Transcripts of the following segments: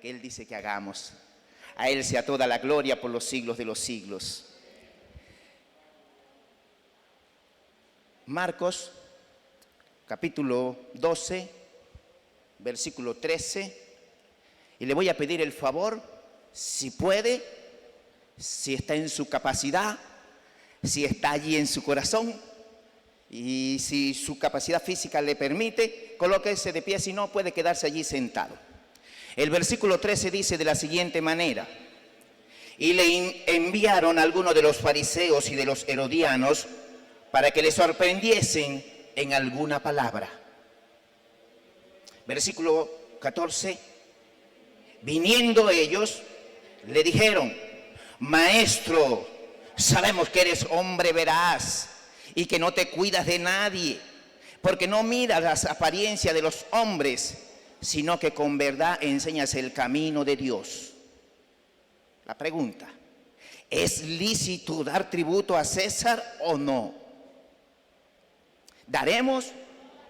que Él dice que hagamos. A Él sea toda la gloria por los siglos de los siglos. Marcos, capítulo 12, versículo 13. Y le voy a pedir el favor, si puede, si está en su capacidad, si está allí en su corazón, y si su capacidad física le permite, colóquese de pie, si no puede quedarse allí sentado. El versículo 13 dice de la siguiente manera: y le enviaron a algunos de los fariseos y de los herodianos para que le sorprendiesen en alguna palabra. Versículo 14: viniendo ellos, le dijeron: Maestro, sabemos que eres hombre veraz y que no te cuidas de nadie, porque no miras las apariencias de los hombres, sino que con verdad enseñas el camino de Dios. La pregunta: ¿es lícito dar tributo a César o no? ¿Daremos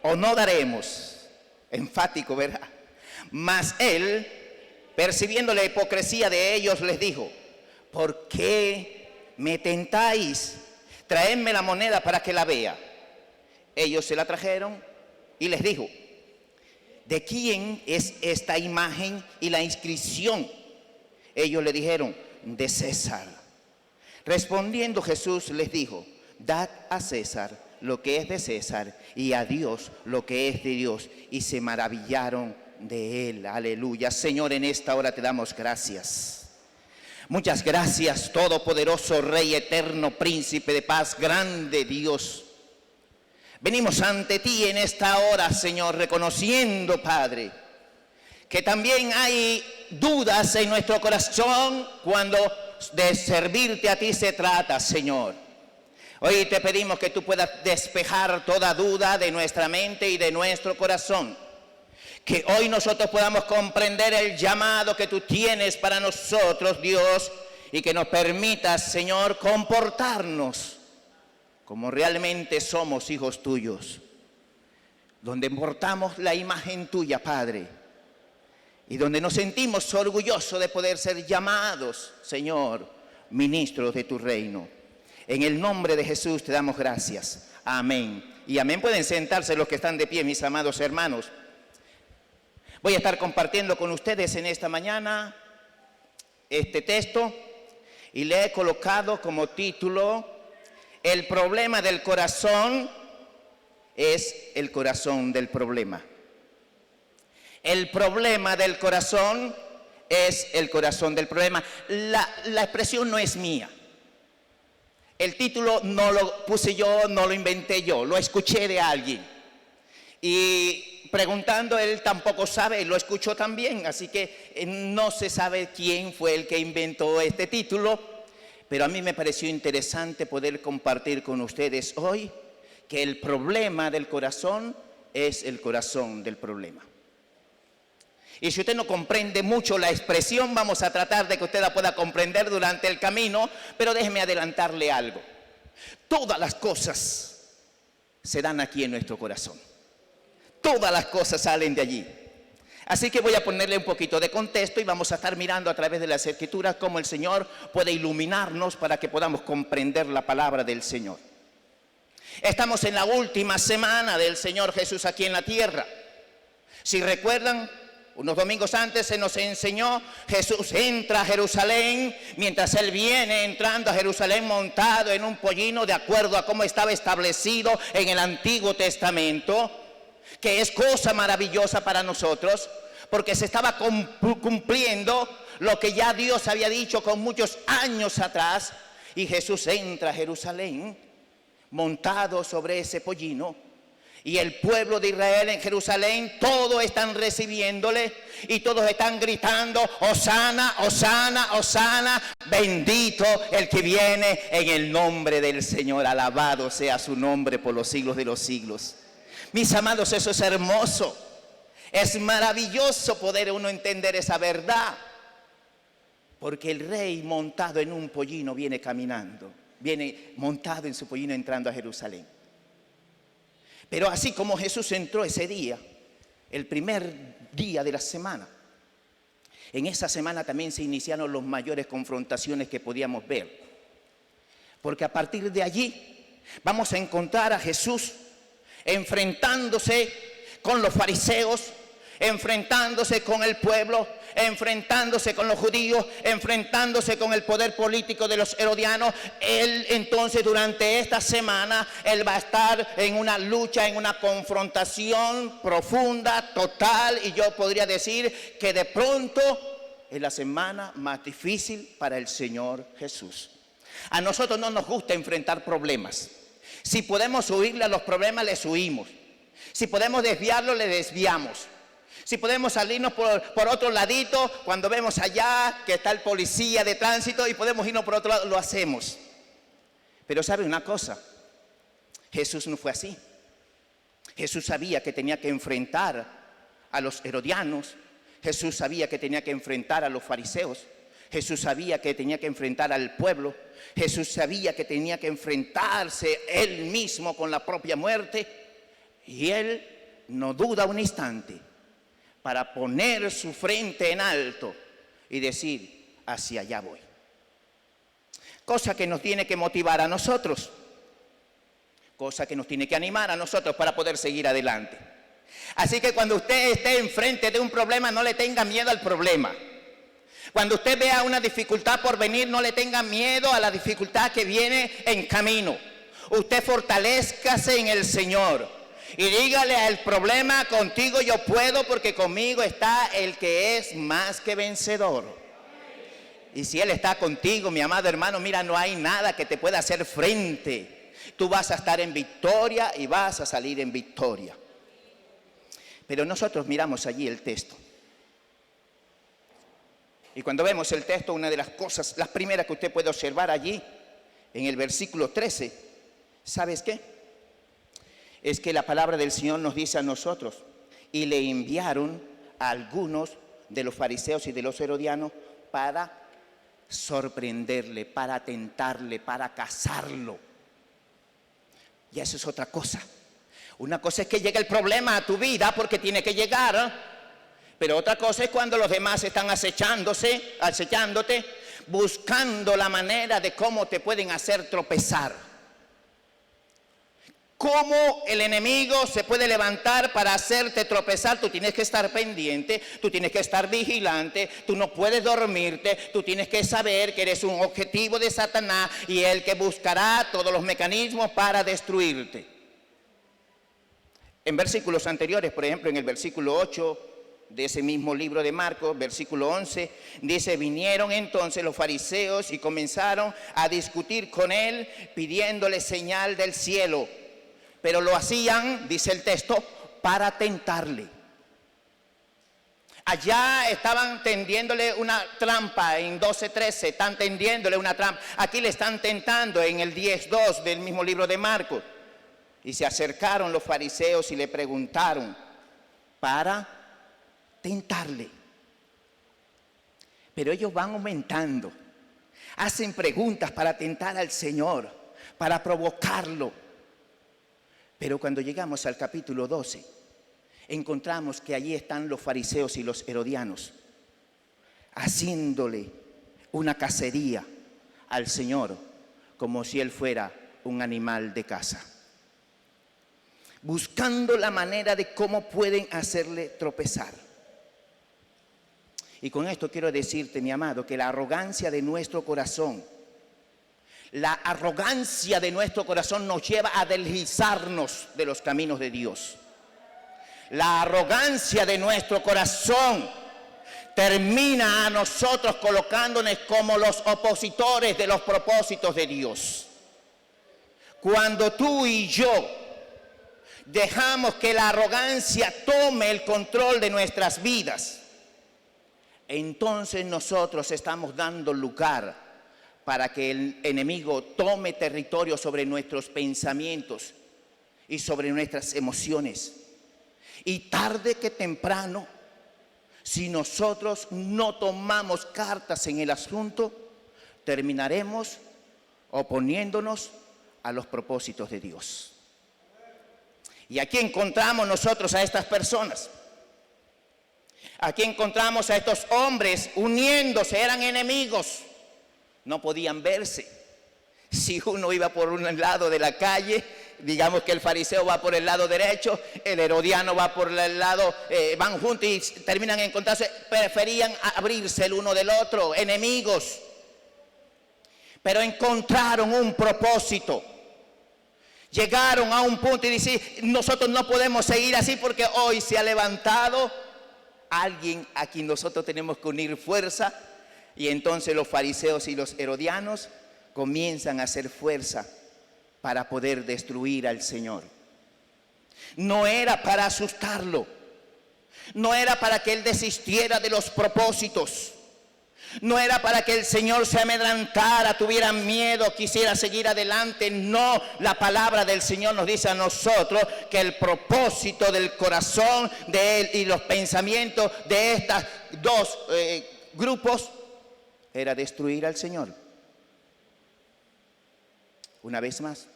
o no daremos? Enfático, ¿verdad? Mas él, percibiendo la hipocresía de ellos, les dijo: ¿por qué me tentáis? Traedme la moneda para que la vea. Ellos se la trajeron y les dijo: ¿de quién es esta imagen y la inscripción? Ellos le dijeron: de César. Respondiendo Jesús les dijo: dad a César lo que es de César y a Dios lo que es de Dios. Y se maravillaron de él. Aleluya. Señor, en esta hora te damos gracias. Muchas gracias, todopoderoso Rey eterno, príncipe de paz, grande Dios. Venimos ante ti en esta hora, Señor, reconociendo, Padre, que también hay dudas en nuestro corazón cuando de servirte a ti se trata, Señor. Hoy te pedimos que tú puedas despejar toda duda de nuestra mente y de nuestro corazón. Que hoy nosotros podamos comprender el llamado que tú tienes para nosotros, Dios, y que nos permitas, Señor, comportarnos como realmente somos hijos tuyos, donde portamos la imagen tuya, Padre, y donde nos sentimos orgullosos de poder ser llamados, Señor, ministros de tu reino. En el nombre de Jesús te damos gracias. Amén. Y amén. Pueden sentarse los que están de pie, mis amados hermanos. Voy a estar compartiendo con ustedes en esta mañana este texto y le he colocado como título: el problema del corazón es el corazón del problema. El problema del corazón es el corazón del problema. La expresión no es mía. El título no lo puse yo, no lo inventé yo, lo escuché de alguien. Y preguntando, él tampoco sabe, lo escuchó también, así que no se sabe quién fue el que inventó este título, pero a mí me pareció interesante poder compartir con ustedes hoy que el problema del corazón es el corazón del problema. Y si usted no comprende mucho la expresión, vamos a tratar de que usted la pueda comprender durante el camino, pero déjeme adelantarle algo. Todas las cosas se dan aquí en nuestro corazón. Todas las cosas salen de allí. Así que voy a ponerle un poquito de contexto y vamos a estar mirando a través de las Escrituras cómo el Señor puede iluminarnos para que podamos comprender la palabra del Señor. Estamos en la última semana del Señor Jesús aquí en la tierra. Si recuerdan, unos domingos antes se nos enseñó, Jesús entra a Jerusalén, mientras Él viene entrando a Jerusalén montado en un pollino, de acuerdo a cómo estaba establecido en el Antiguo Testamento, que es cosa maravillosa para nosotros, porque se estaba cumpliendo lo que ya Dios había dicho con muchos años atrás, y Jesús entra a Jerusalén montado sobre ese pollino. Y el pueblo de Israel en Jerusalén, todos están recibiéndole y todos están gritando: Hosana, Hosana, Hosana, bendito el que viene en el nombre del Señor, alabado sea su nombre por los siglos de los siglos. Mis amados, eso es hermoso, es maravilloso poder uno entender esa verdad, porque el rey montado en un pollino viene caminando, viene montado en su pollino entrando a Jerusalén. Pero así como Jesús entró ese día, el primer día de la semana, En esa semana también se iniciaron las mayores confrontaciones que podíamos ver. Porque a partir de allí vamos a encontrar a Jesús enfrentándose con los fariseos, enfrentándose con el pueblo, enfrentándose con los judíos, enfrentándose con el poder político de los herodianos. Él entonces durante esta semana, él va a estar en una lucha, en una confrontación profunda, total, y yo podría decir que de pronto es la semana más difícil para el Señor Jesús. A nosotros no nos gusta enfrentar problemas. Si podemos huirle a los problemas, les huimos. Si podemos desviarlo, le desviamos. Si podemos salirnos por otro ladito, cuando vemos allá que está el policía de tránsito y podemos irnos por otro lado, lo hacemos. Pero ¿sabe una cosa? Jesús no fue así. Jesús sabía que tenía que enfrentar a los herodianos. Jesús sabía que tenía que enfrentar a los fariseos. Jesús sabía que tenía que enfrentar al pueblo. Jesús sabía que tenía que enfrentarse él mismo con la propia muerte. Y él no duda un instante para poner su frente en alto y decir, hacia allá voy. Cosa que nos tiene que motivar a nosotros. Cosa que nos tiene que animar a nosotros para poder seguir adelante. Así que cuando usted esté enfrente de un problema, no le tenga miedo al problema. Cuando usted vea una dificultad por venir, no le tenga miedo a la dificultad que viene en camino. Usted fortalézcase en el Señor. Y dígale al problema, contigo yo puedo porque conmigo está el que es más que vencedor. Y si Él está contigo, mi amado hermano, mira, no hay nada que te pueda hacer frente. Tú vas a estar en victoria y vas a salir en victoria. Pero nosotros miramos allí el texto. Y cuando vemos el texto, una de las cosas, las primeras que usted puede observar allí, en el versículo 13, ¿sabes qué? Es que la palabra del Señor nos dice a nosotros, y le enviaron a algunos de los fariseos y de los herodianos para sorprenderle, para tentarle, para cazarlo. Y eso es otra cosa. Una cosa es que llegue el problema a tu vida porque tiene que llegar, pero otra cosa es cuando los demás están acechándote, buscando la manera de cómo te pueden hacer tropezar. ¿Cómo el enemigo se puede levantar para hacerte tropezar? Tú tienes que estar pendiente, tú tienes que estar vigilante, tú no puedes dormirte, tú tienes que saber que eres un objetivo de Satanás y él que buscará todos los mecanismos para destruirte. En versículos anteriores, por ejemplo, en el versículo 8 de ese mismo libro de Marcos, versículo 11, dice, vinieron entonces los fariseos y comenzaron a discutir con él pidiéndole señal del cielo. Pero lo hacían, dice el texto, para tentarle. Allá estaban tendiéndole una trampa en 12:13, están tendiéndole una trampa. Aquí le están tentando en el 10:2 del mismo libro de Marcos. Y se acercaron los fariseos y le preguntaron para tentarle. Pero ellos van aumentando. Hacen preguntas para tentar al Señor, para provocarlo. Pero cuando llegamos al capítulo 12, encontramos que allí están los fariseos y los herodianos, haciéndole una cacería al Señor, como si Él fuera un animal de caza. Buscando la manera de cómo pueden hacerle tropezar. Y con esto quiero decirte, mi amado, que la arrogancia de nuestro corazón, nos lleva a deslizarnos de los caminos de Dios. La arrogancia de nuestro corazón termina a nosotros colocándonos como los opositores de los propósitos de Dios. Cuando tú y yo dejamos que la arrogancia tome el control de nuestras vidas, entonces nosotros estamos dando lugar para que el enemigo tome territorio sobre nuestros pensamientos y sobre nuestras emociones. Y tarde que temprano, si nosotros no tomamos cartas en el asunto, terminaremos oponiéndonos a los propósitos de Dios. Y aquí encontramos nosotros a estas personas. Aquí encontramos a estos hombres uniéndose, eran enemigos, no podían verse. Si uno iba por un lado de la calle, digamos que el fariseo va por el lado derecho, el herodiano va por el lado, van juntos y terminan encontrándose, preferían abrirse el uno del otro, enemigos. Pero encontraron un propósito. Llegaron a un punto y dicen, nosotros no podemos seguir así porque hoy se ha levantado alguien a quien nosotros tenemos que unir fuerza. Y entonces los fariseos y los herodianos comienzan a hacer fuerza para poder destruir al Señor. No era para asustarlo, no era para que él desistiera de los propósitos, no era para que el Señor se amedrentara, tuviera miedo, quisiera seguir adelante. No, la palabra del Señor nos dice a nosotros que el propósito del corazón de él y los pensamientos de estos dos grupos era destruir al Señor. Una vez más,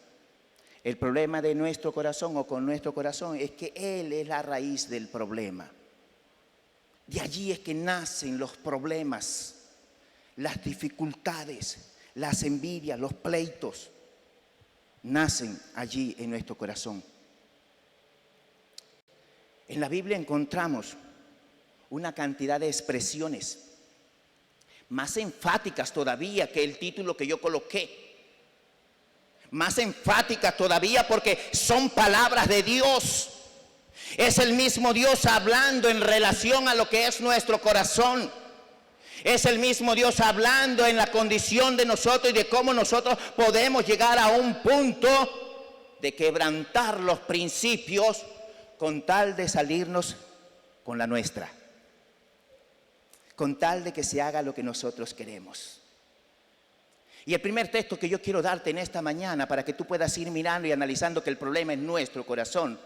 el problema de nuestro corazón o con nuestro corazón es que Él es la raíz del problema. De allí es que nacen los problemas, las dificultades, las envidias, los pleitos. Nacen allí en nuestro corazón. En la Biblia encontramos una cantidad de expresiones más enfáticas todavía que el título que yo coloqué. Más enfáticas todavía porque son palabras de Dios. Es el mismo Dios hablando en relación a lo que es nuestro corazón. Es el mismo Dios hablando en la condición de nosotros y de cómo nosotros podemos llegar a un punto de quebrantar los principios con tal de salirnos con la nuestra. Con tal de que se haga lo que nosotros queremos. Y el primer texto que yo quiero darte en esta mañana para que tú puedas ir mirando y analizando que el problema es nuestro corazón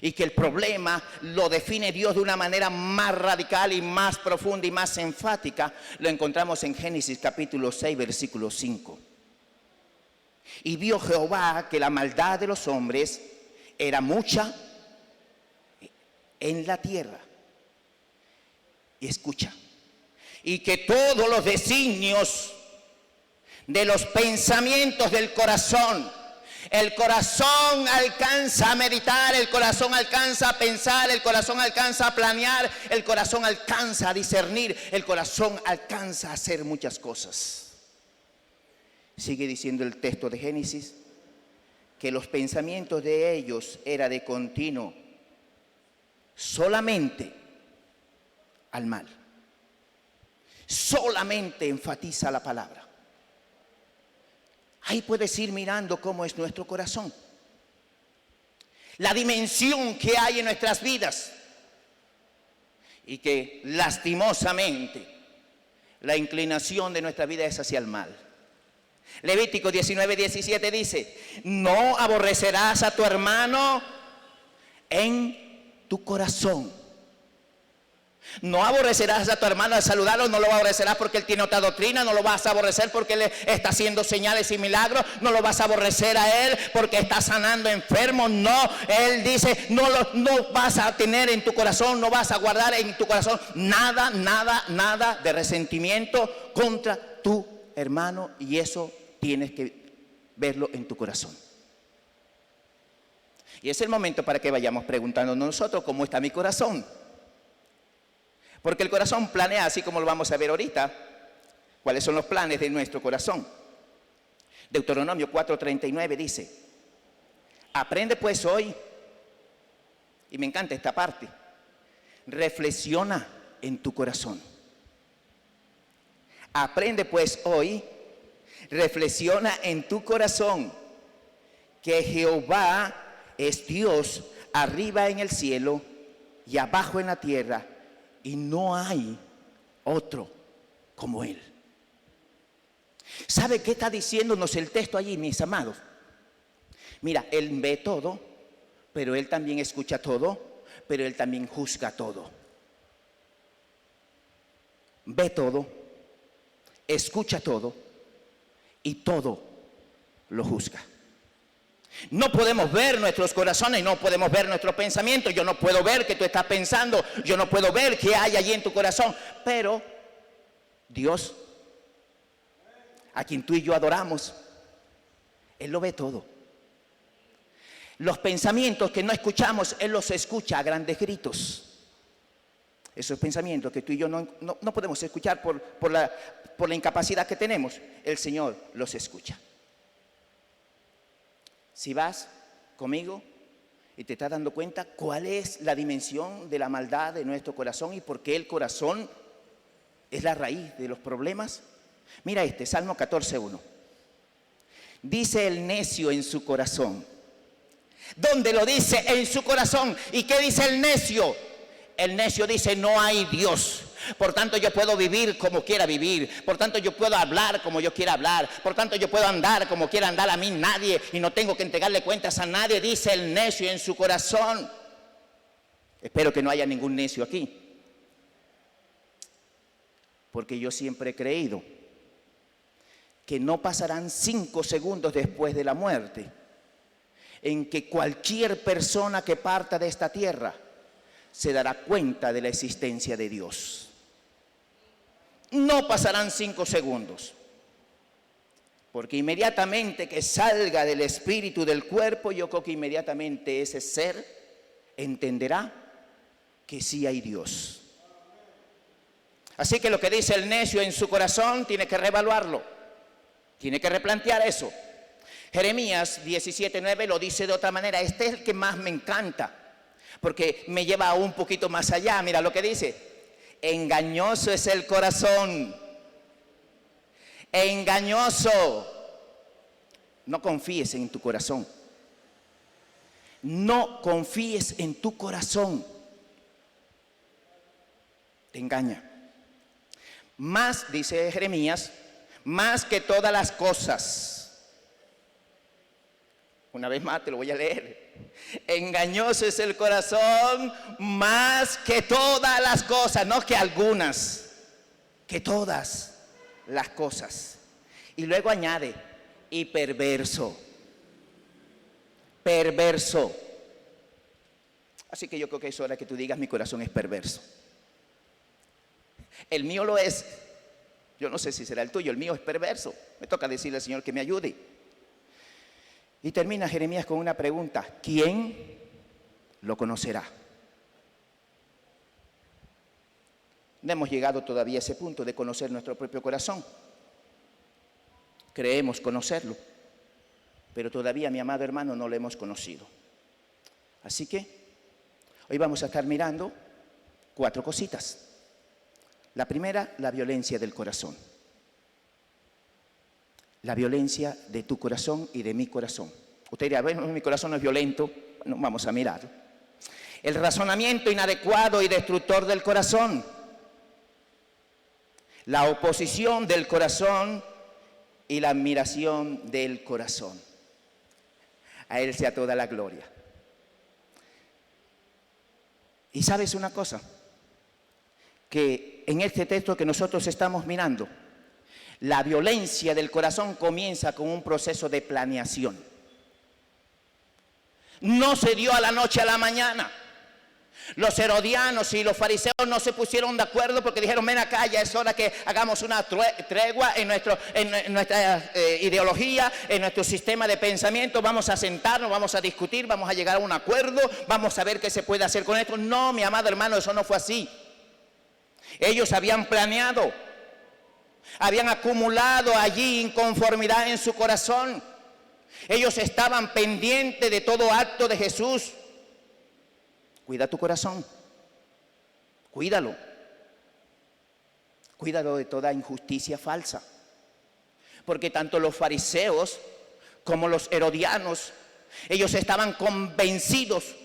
y que el problema lo define Dios de una manera más radical y más profunda y más enfática, lo encontramos en Génesis capítulo 6, versículo 5. Y vio Jehová que la maldad de los hombres era mucha en la tierra. Y escucha, y que todos los designios de los pensamientos del corazón, el corazón alcanza a meditar, el corazón alcanza a pensar, el corazón alcanza a planear, el corazón alcanza a discernir, el corazón alcanza a hacer muchas cosas. Sigue diciendo el texto de Génesis que los pensamientos de ellos era de continuo solamente al mal. Solamente enfatiza la palabra. Ahí puedes ir mirando cómo es nuestro corazón. La dimensión que hay en nuestras vidas. Y que lastimosamente la inclinación de nuestra vida es hacia el mal. Levítico 19:17 dice, no aborrecerás a tu hermano en tu corazón. No aborrecerás a tu hermano al saludarlo, no lo aborrecerás porque él tiene otra doctrina, no lo vas a aborrecer porque él está haciendo señales y milagros, no lo vas a aborrecer a él porque está sanando enfermos, no, él dice, no vas a tener en tu corazón, no vas a guardar en tu corazón nada de resentimiento contra tu hermano, y eso tienes que verlo en tu corazón. Y es el momento para que vayamos preguntándonos nosotros, ¿cómo está mi corazón? Porque el corazón planea, así como lo vamos a ver ahorita, cuáles son los planes de nuestro corazón. Deuteronomio 4:39 dice, aprende pues hoy, y me encanta esta parte, reflexiona en tu corazón. Aprende pues hoy, reflexiona en tu corazón, que Jehová es Dios arriba en el cielo y abajo en la tierra, y no hay otro como Él. ¿Sabe qué está diciéndonos el texto allí, mis amados? Mira, Él ve todo, pero Él también escucha todo, pero Él también juzga todo. Ve todo, escucha todo y todo lo juzga. No podemos ver nuestros corazones, no podemos ver nuestros pensamientos. Yo no puedo ver qué tú estás pensando, yo no puedo ver qué hay allí en tu corazón. Pero Dios, a quien tú y yo adoramos, Él lo ve todo. Los pensamientos que no escuchamos, Él los escucha a grandes gritos. Esos pensamientos que tú y yo no podemos escuchar por la incapacidad que tenemos, el Señor los escucha. Si vas conmigo y te estás dando cuenta cuál es la dimensión de la maldad de nuestro corazón y por qué el corazón es la raíz de los problemas. Mira Salmo 14:1. Dice el necio en su corazón. ¿Dónde lo dice? En su corazón. ¿Y qué dice el necio? El necio dice: no hay Dios. Por tanto, yo puedo vivir como quiera vivir. Por tanto, yo puedo hablar como yo quiera hablar. Por tanto, yo puedo andar como quiera andar. A mí nadie, y no tengo que entregarle cuentas a nadie, dice el necio en su corazón. Espero que no haya ningún necio aquí, porque yo siempre he creído que no pasarán 5 segundos después de la muerte en que cualquier persona que parta de esta tierra se dará cuenta de la existencia de Dios. No pasarán 5 segundos, porque inmediatamente que salga del espíritu del cuerpo, yo creo que inmediatamente ese ser entenderá que sí hay Dios. Así que lo que dice el necio en su corazón tiene que reevaluarlo, tiene que replantear eso. Jeremías 17:9 lo dice de otra manera. Este es el que más me encanta, porque me lleva un poquito más allá. Mira lo que dice: engañoso es el corazón, engañoso. No confíes en tu corazón, no confíes en tu corazón, te engaña. Más, dice Jeremías, más que todas las cosas. Una vez más te lo voy a leer. Engañoso es el corazón más que todas las cosas, no que algunas, que todas las cosas. Y luego añade: y perverso. Perverso. Así que yo creo que es hora que tú digas: mi corazón es perverso. El mío lo es. Yo no sé si será el tuyo, el mío es perverso. Me toca decirle al Señor que me ayude. Y termina Jeremías con una pregunta: ¿quién lo conocerá? No hemos llegado todavía a ese punto de conocer nuestro propio corazón. Creemos conocerlo, pero todavía, mi amado hermano, no lo hemos conocido. Así que hoy vamos a estar mirando 4 cositas. La primera, la violencia del corazón. La violencia de tu corazón y de mi corazón. Usted dirá: bueno, mi corazón no es violento. Bueno, vamos a mirarlo. El razonamiento inadecuado y destructor del corazón. La oposición del corazón y la admiración del corazón. A Él sea toda la gloria. Y sabes una cosa, que en este texto que nosotros estamos mirando, la violencia del corazón comienza con un proceso de planeación. No se dio a la noche a la mañana. Los herodianos y los fariseos no se pusieron de acuerdo porque dijeron: ven acá, ya es hora que hagamos una tregua en nuestra ideología, en nuestro sistema de pensamiento. Vamos a sentarnos, vamos a discutir, vamos a llegar a un acuerdo, vamos a ver qué se puede hacer con esto. No, mi amado hermano, eso no fue así. Ellos habían planeado, habían acumulado allí inconformidad en su corazón. Ellos estaban pendientes de todo acto de Jesús. Cuida tu corazón, cuídalo. Cuídalo de toda injusticia falsa. Porque tanto los fariseos como los herodianos, ellos estaban convencidos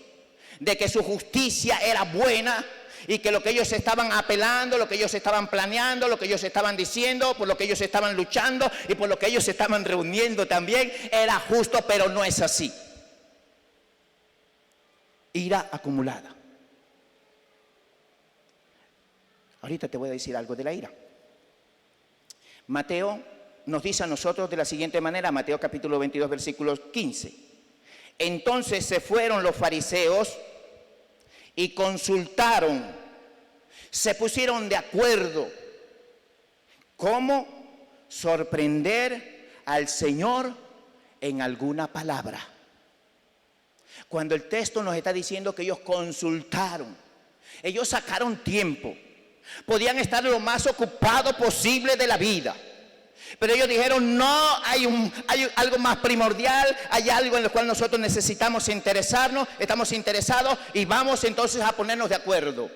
de que su justicia era buena y que lo que ellos estaban apelando, lo que ellos estaban planeando, lo que ellos estaban diciendo, por lo que ellos estaban luchando y por lo que ellos estaban reuniendo también, era justo, pero no es así. Ira acumulada. Ahorita te voy a decir algo de la ira. Mateo nos dice a nosotros de la siguiente manera, Mateo capítulo 22, versículo 15. Entonces se fueron los fariseos y consultaron, se pusieron de acuerdo cómo sorprender al Señor en alguna palabra. Cuando el texto nos está diciendo que ellos consultaron, ellos sacaron tiempo, podían estar lo más ocupados posible de la vida, pero ellos dijeron: no, hay algo más primordial, hay algo en lo cual nosotros necesitamos interesarnos, estamos interesados y vamos entonces a ponernos de acuerdo.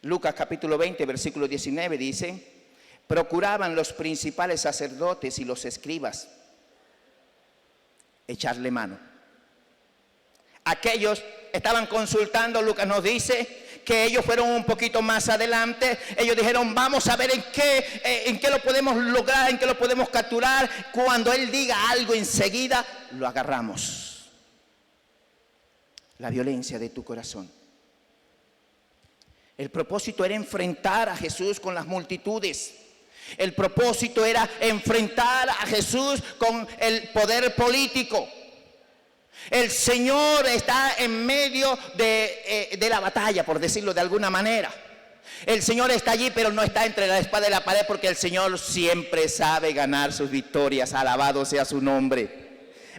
Lucas capítulo 20, versículo 19 dice: procuraban los principales sacerdotes y los escribas echarle mano. Aquellos estaban consultando. Lucas nos dice que ellos fueron un poquito más adelante. Ellos dijeron: vamos a ver en qué lo podemos lograr, en qué lo podemos capturar. Cuando Él diga algo, enseguida lo agarramos. La violencia de tu corazón. El propósito era enfrentar a Jesús con las multitudes. El propósito era enfrentar a Jesús con el poder político. El Señor está en medio de la batalla, por decirlo de alguna manera. El Señor está allí, pero no está entre la espada y la pared, porque el Señor siempre sabe ganar sus victorias. Alabado sea su nombre.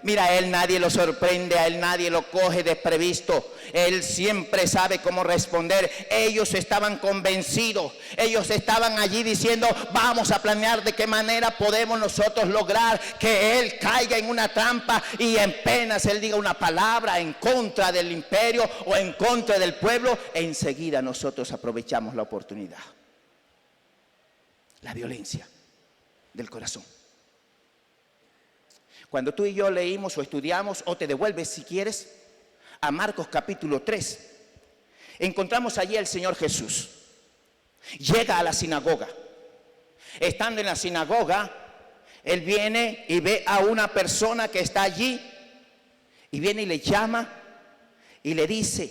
Mira, a Él nadie lo sorprende, a Él nadie lo coge desprevisto. Él siempre sabe cómo responder. Ellos estaban convencidos, ellos estaban allí diciendo: vamos a planear de qué manera podemos nosotros lograr que Él caiga en una trampa y apenas Él diga una palabra en contra del imperio o en contra del pueblo, enseguida nosotros aprovechamos la oportunidad. La violencia del corazón. Cuando tú y yo leímos o estudiamos, o te devuelves si quieres a Marcos capítulo 3, encontramos allí al Señor Jesús. Llega a la sinagoga. Estando en la sinagoga, Él viene y ve a una persona que está allí, y viene y le llama y le dice,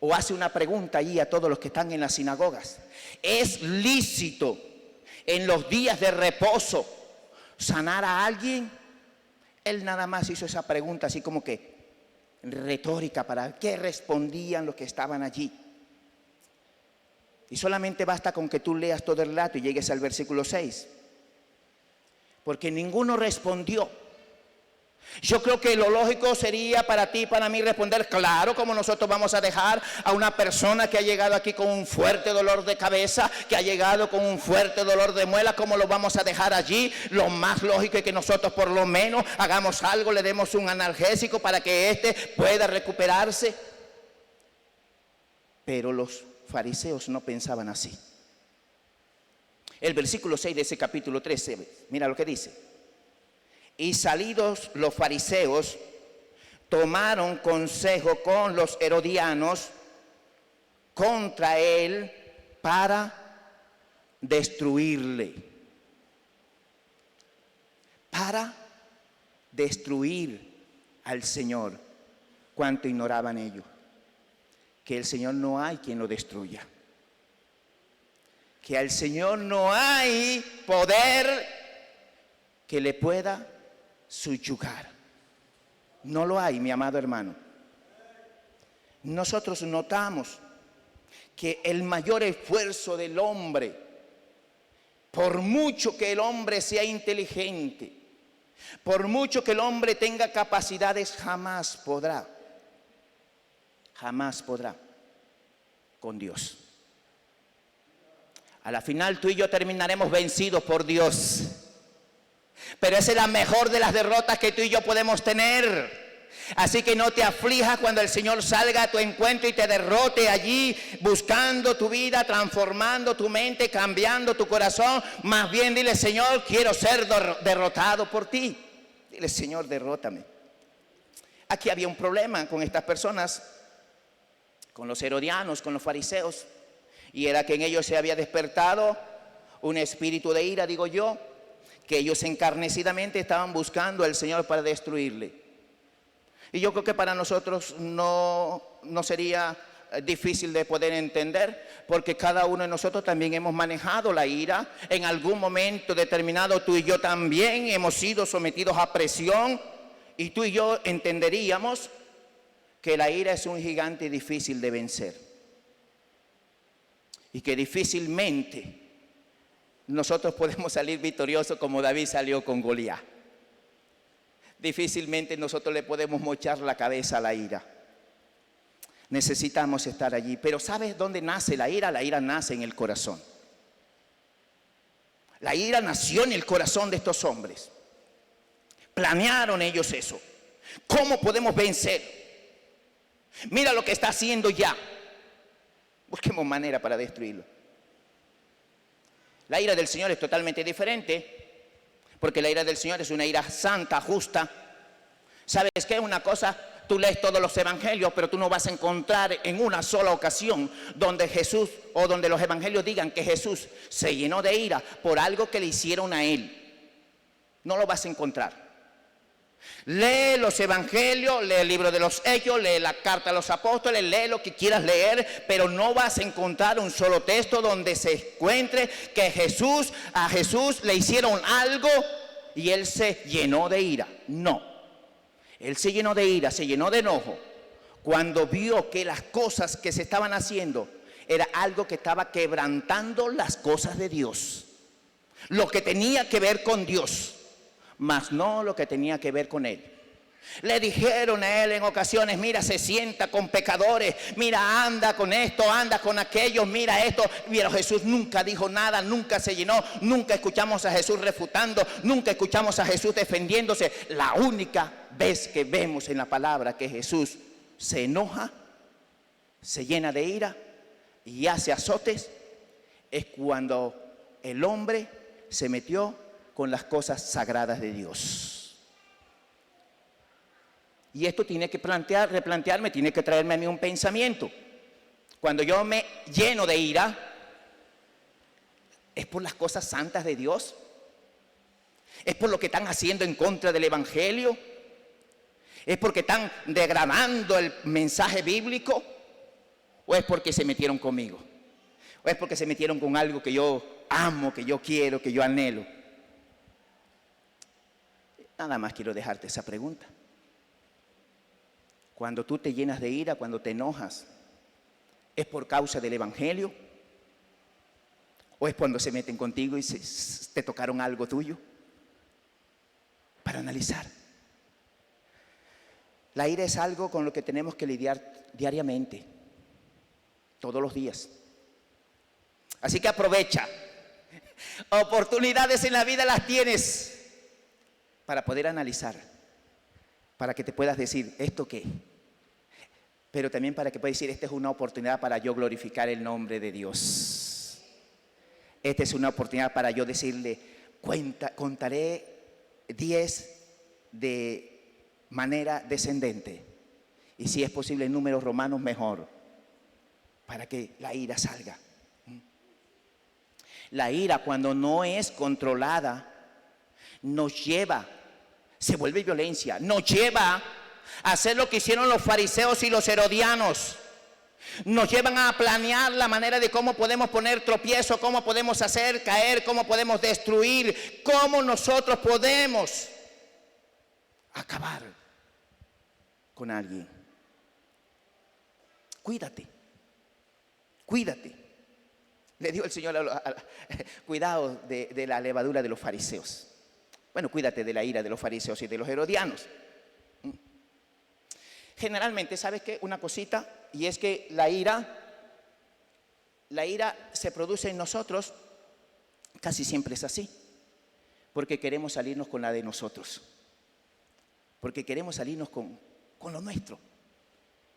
o hace una pregunta allí a todos los que están en las sinagogas: ¿es lícito en los días de reposo sanar a alguien? Él nada más hizo esa pregunta así como que retórica, para qué respondían los que estaban allí. Y solamente basta con que tú leas todo el relato y llegues al versículo 6. Porque ninguno respondió. Yo creo que lo lógico sería para ti y para mí responder: claro, como nosotros vamos a dejar a una persona que ha llegado aquí con un fuerte dolor de cabeza, que ha llegado con un fuerte dolor de muela, ¿cómo lo vamos a dejar allí? Lo más lógico es que nosotros por lo menos hagamos algo, le demos un analgésico para que éste pueda recuperarse. Pero los fariseos no pensaban así. El versículo 6 de ese capítulo 13, mira lo que dice: y salidos los fariseos, tomaron consejo con los herodianos contra Él para destruirle. Para destruir al Señor. Cuánto ignoraban ellos que el Señor no hay quien lo destruya. Que al Señor no hay poder que le pueda subyugar. No lo hay, mi amado hermano. Nosotros notamos que el mayor esfuerzo del hombre, por mucho que el hombre sea inteligente, por mucho que el hombre tenga capacidades, jamás podrá con Dios. A la final tú y yo terminaremos vencidos por Dios. Pero esa es la mejor de las derrotas que tú y yo podemos tener. Así que no te aflijas cuando el Señor salga a tu encuentro y te derrote allí, buscando tu vida, transformando tu mente, cambiando tu corazón. Más bien dile: Señor, quiero ser derrotado por ti. Dile: Señor, derrótame. Aquí había un problema con estas personas, con los herodianos, con los fariseos, y era que en ellos se había despertado un espíritu de ira, digo yo, que ellos encarnecidamente estaban buscando al Señor para destruirle. Y yo creo que para nosotros no sería difícil de poder entender, porque cada uno de nosotros también hemos manejado la ira. En algún momento determinado tú y yo también hemos sido sometidos a presión y tú y yo entenderíamos que la ira es un gigante difícil de vencer. Y que difícilmente nosotros podemos salir victoriosos como David salió con Goliat. Difícilmente nosotros le podemos mochar la cabeza a la ira. Necesitamos estar allí. Pero ¿sabes dónde nace la ira? La ira nace en el corazón. La ira nació en el corazón de estos hombres. Planearon ellos eso. ¿Cómo podemos vencer? Mira lo que está haciendo ya. Busquemos manera para destruirlo. La ira del Señor es totalmente diferente, porque la ira del Señor es una ira santa, justa. ¿Sabes qué? Una cosa, tú lees todos los evangelios, pero tú no vas a encontrar en una sola ocasión donde Jesús o donde los evangelios digan que Jesús se llenó de ira por algo que le hicieron a él. No lo vas a encontrar. Lee los evangelios, lee el libro de los Hechos, lee la carta a los apóstoles, lee lo que quieras leer, pero no vas a encontrar un solo texto donde se encuentre que a Jesús le hicieron algo y él se llenó de ira. No, él se llenó de ira, se llenó de enojo cuando vio que las cosas que se estaban haciendo era algo que estaba quebrantando las cosas de Dios, lo que tenía que ver con Dios, mas no lo que tenía que ver con él. Le dijeron a él en ocasiones: mira, se sienta con pecadores, mira, anda con esto, anda con aquello, mira esto. Pero Jesús nunca dijo nada, nunca se llenó, nunca escuchamos a Jesús refutando, nunca escuchamos a Jesús defendiéndose. La única vez que vemos en la palabra que Jesús se enoja, se llena de ira y hace azotes, es cuando el hombre se metió con las cosas sagradas de Dios. Y esto tiene que replantearme, tiene que traerme a mí un pensamiento. Cuando yo me lleno de ira, ¿es por las cosas santas de Dios? ¿Es por lo que están haciendo en contra del evangelio? ¿Es porque están degradando el mensaje bíblico? ¿O es porque se metieron conmigo? ¿O es porque se metieron con algo que yo amo, que yo quiero, que yo anhelo? Nada más quiero dejarte esa pregunta. Cuando tú te llenas de ira, cuando te enojas, ¿es por causa del evangelio? ¿O es cuando se meten contigo y te tocaron algo tuyo? Para analizar. La ira es algo con lo que tenemos que lidiar diariamente, todos los días. Así que aprovecha. Oportunidades en la vida las tienes para poder analizar, para que te puedas decir, ¿esto qué? Pero también para que puedas decir, esta es una oportunidad para yo glorificar el nombre de Dios. Esta es una oportunidad para yo decirle, contaré 10 de manera descendente. Y si es posible en números romanos, mejor, para que la ira salga. La ira, cuando no es controlada, nos lleva, se vuelve violencia, nos lleva a hacer lo que hicieron los fariseos y los herodianos. Nos llevan a planear la manera de cómo podemos poner tropiezo, cómo podemos hacer caer, cómo podemos destruir, cómo nosotros podemos acabar con alguien. Cuídate, cuídate. Le dijo el Señor, cuidado de la levadura de los fariseos. Bueno, cuídate de la ira de los fariseos y de los herodianos. Generalmente, ¿sabes qué? Una cosita, y es que la ira se produce en nosotros, casi siempre es así, porque queremos salirnos con la de nosotros, porque queremos salirnos con lo nuestro,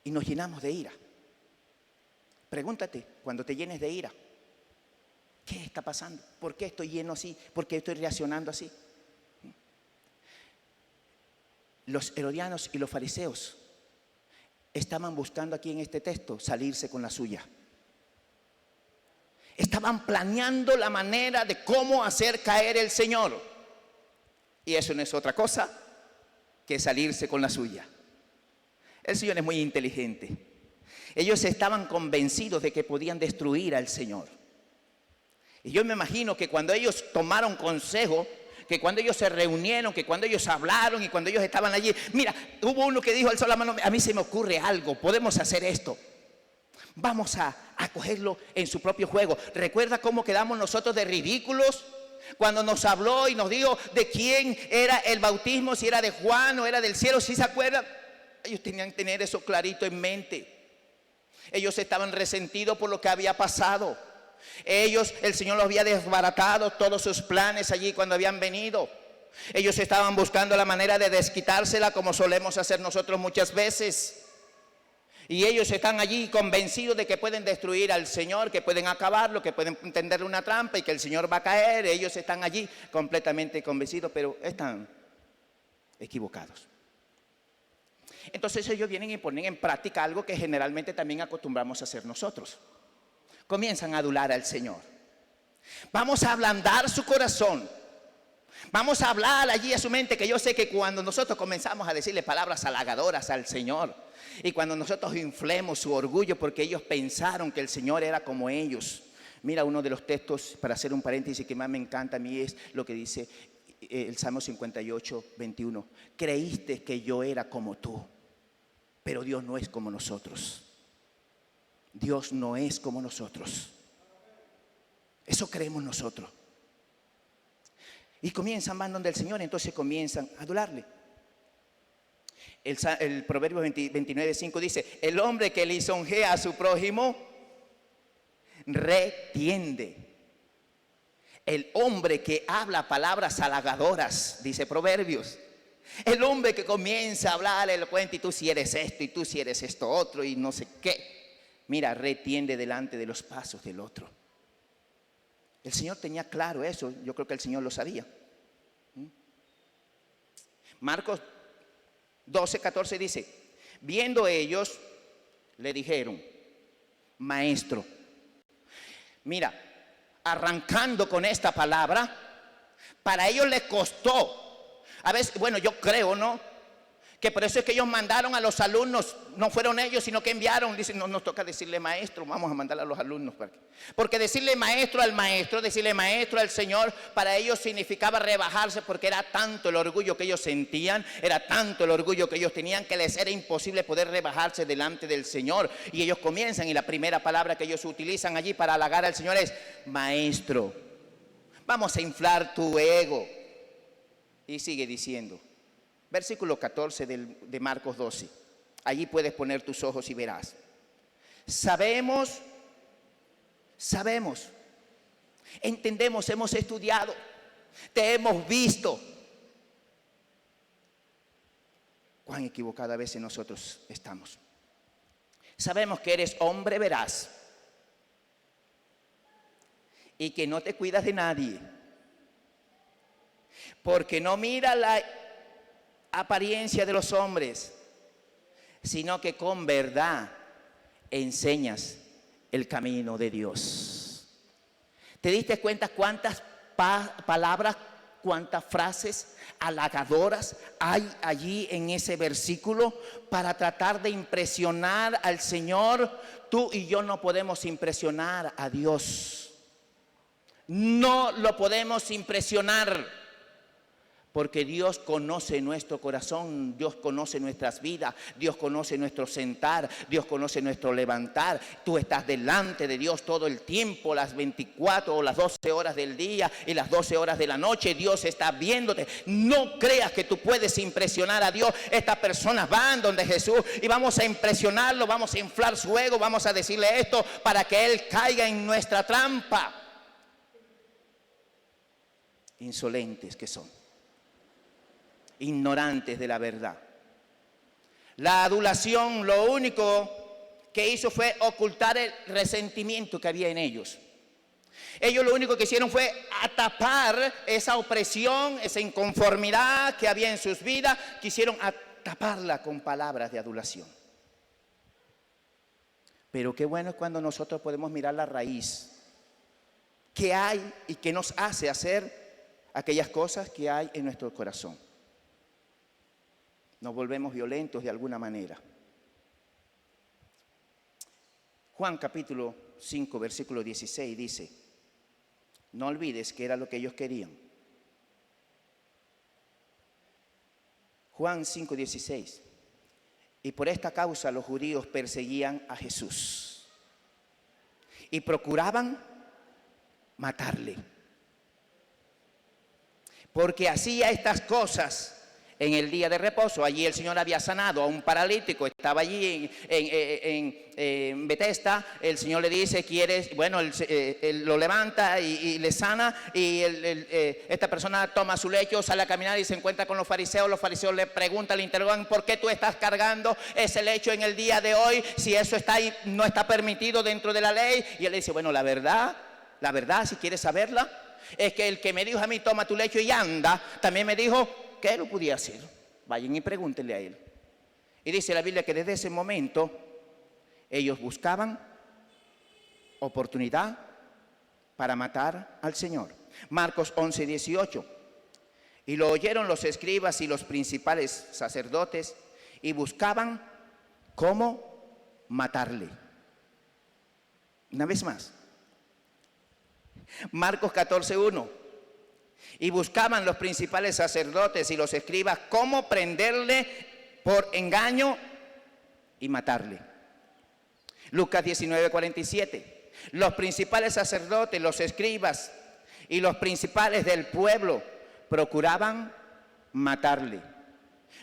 y nos llenamos de ira. Pregúntate, cuando te llenes de ira, ¿qué está pasando? ¿Por qué estoy lleno así? ¿Por qué estoy reaccionando así? Los herodianos y los fariseos estaban buscando aquí en este texto salirse con la suya. Estaban planeando la manera de cómo hacer caer el Señor. Y eso no es otra cosa que salirse con la suya. El Señor es muy inteligente. Ellos estaban convencidos de que podían destruir al Señor. Y yo me imagino que cuando ellos tomaron consejo, que cuando ellos se reunieron, que cuando ellos hablaron y cuando ellos estaban allí, mira, hubo uno que dijo, alzó la mano, a mí se me ocurre algo, podemos hacer esto. Vamos a cogerlo en su propio juego. ¿Recuerda cómo quedamos nosotros de ridículos? Cuando nos habló y nos dijo de quién era el bautismo, si era de Juan o era del cielo, ¿sí se acuerdan? Ellos tenían que tener eso clarito en mente. Ellos estaban resentidos por lo que había pasado. Ellos, el Señor los había desbaratado todos sus planes allí cuando habían venido. Ellos estaban buscando la manera de desquitársela como solemos hacer nosotros muchas veces. Y ellos están allí convencidos de que pueden destruir al Señor, que pueden acabarlo, que pueden tenderle una trampa y que el Señor va a caer. Ellos están allí completamente convencidos, pero están equivocados. Entonces ellos vienen y ponen en práctica algo que generalmente también acostumbramos a hacer nosotros. Comienzan a adular al Señor. Vamos a ablandar su corazón. Vamos a hablar allí a su mente, que yo sé que cuando nosotros comenzamos a decirle palabras halagadoras al Señor, y cuando nosotros inflemos su orgullo porque ellos pensaron que el Señor era como ellos. Mira, uno de los textos, para hacer un paréntesis, que más me encanta a mí es lo que dice el Salmo 58, 21. Creíste que yo era como tú, pero Dios no es como nosotros. Dios no es como nosotros. Eso creemos nosotros. Y comienzan, van donde el Señor, entonces comienzan a adularle. El Proverbio 29:5 dice, el hombre que lisonjea a su prójimo retiende. El hombre que habla palabras halagadoras, dice Proverbios. El hombre que comienza a hablar elocuente, y tú si eres esto, y tú si eres esto otro, y no sé qué. Mira, retiende delante de los pasos del otro. El Señor tenía claro eso, yo creo que el Señor lo sabía. Marcos 12:14 dice, viendo ellos, le dijeron, maestro. Mira, arrancando con esta palabra, para ellos les costó. A veces, bueno, yo creo, ¿no? Que por eso es que ellos mandaron a los alumnos, no fueron ellos, sino que enviaron. Dicen, no nos toca decirle maestro, vamos a mandar a los alumnos. Porque decirle maestro, decirle maestro al Señor, para ellos significaba rebajarse, porque era tanto el orgullo que ellos sentían, era tanto el orgullo que ellos tenían, que les era imposible poder rebajarse delante del Señor. Y ellos comienzan, y la primera palabra que ellos utilizan allí para halagar al Señor es maestro. Vamos a inflar tu ego. Y sigue diciendo. Versículo 14 de Marcos 12. Allí puedes poner tus ojos y verás. Sabemos, entendemos, hemos estudiado, te hemos visto. Cuán equivocada a veces nosotros estamos. Sabemos que eres hombre veraz y que no te cuidas de nadie, porque no mira la apariencia de los hombres, sino que con verdad enseñas el camino de Dios. ¿Te diste cuenta cuántas palabras, cuántas frases halagadoras hay allí en ese versículo para tratar de impresionar al Señor? Tú y yo no podemos impresionar a Dios. No lo podemos impresionar. Porque Dios conoce nuestro corazón, Dios conoce nuestras vidas, Dios conoce nuestro sentar, Dios conoce nuestro levantar. Tú estás delante de Dios todo el tiempo, las 24 o las 12 horas del día y las 12 horas de la noche. Dios está viéndote. No creas que tú puedes impresionar a Dios. Estas personas van donde Jesús y vamos a impresionarlo, vamos a inflar su ego, vamos a decirle esto para que Él caiga en nuestra trampa. Insolentes que son. Ignorantes de la verdad. La adulación lo único que hizo fue ocultar el resentimiento que había en ellos. Ellos lo único que hicieron fue tapar esa opresión, esa inconformidad que había en sus vidas, quisieron taparla con palabras de adulación. Pero qué bueno es cuando nosotros podemos mirar la raíz. ¿Qué hay y qué nos hace hacer aquellas cosas que hay en nuestro corazón? Nos volvemos violentos de alguna manera. Juan capítulo 5, versículo 16 dice, no olvides que era lo que ellos querían. Juan 5:16. Y por esta causa los judíos perseguían a Jesús y procuraban matarle, porque hacía estas cosas en el día de reposo. Allí el Señor había sanado a un paralítico, estaba allí en Betesda. El Señor le dice, ¿quieres? Bueno, él lo levanta y le sana, y esta persona toma su lecho, sale a caminar y se encuentra con los fariseos. Los fariseos le preguntan, le interrogan, ¿por qué tú estás cargando ese lecho en el día de hoy? Si eso no está permitido dentro de la ley. Y él le dice, bueno, la verdad, si quieres saberla, es que el que me dijo a mí, toma tu lecho y anda, también me dijo que él lo podía hacer. Vayan y pregúntenle a él. Y dice la Biblia que desde ese momento ellos buscaban oportunidad para matar al Señor. Marcos 11:18. Y lo oyeron los escribas y los principales sacerdotes y buscaban cómo matarle. Una vez más, Marcos 14:1. Y buscaban los principales sacerdotes y los escribas cómo prenderle por engaño y matarle. Lucas 19:47. Los principales sacerdotes, los escribas y los principales del pueblo procuraban matarle.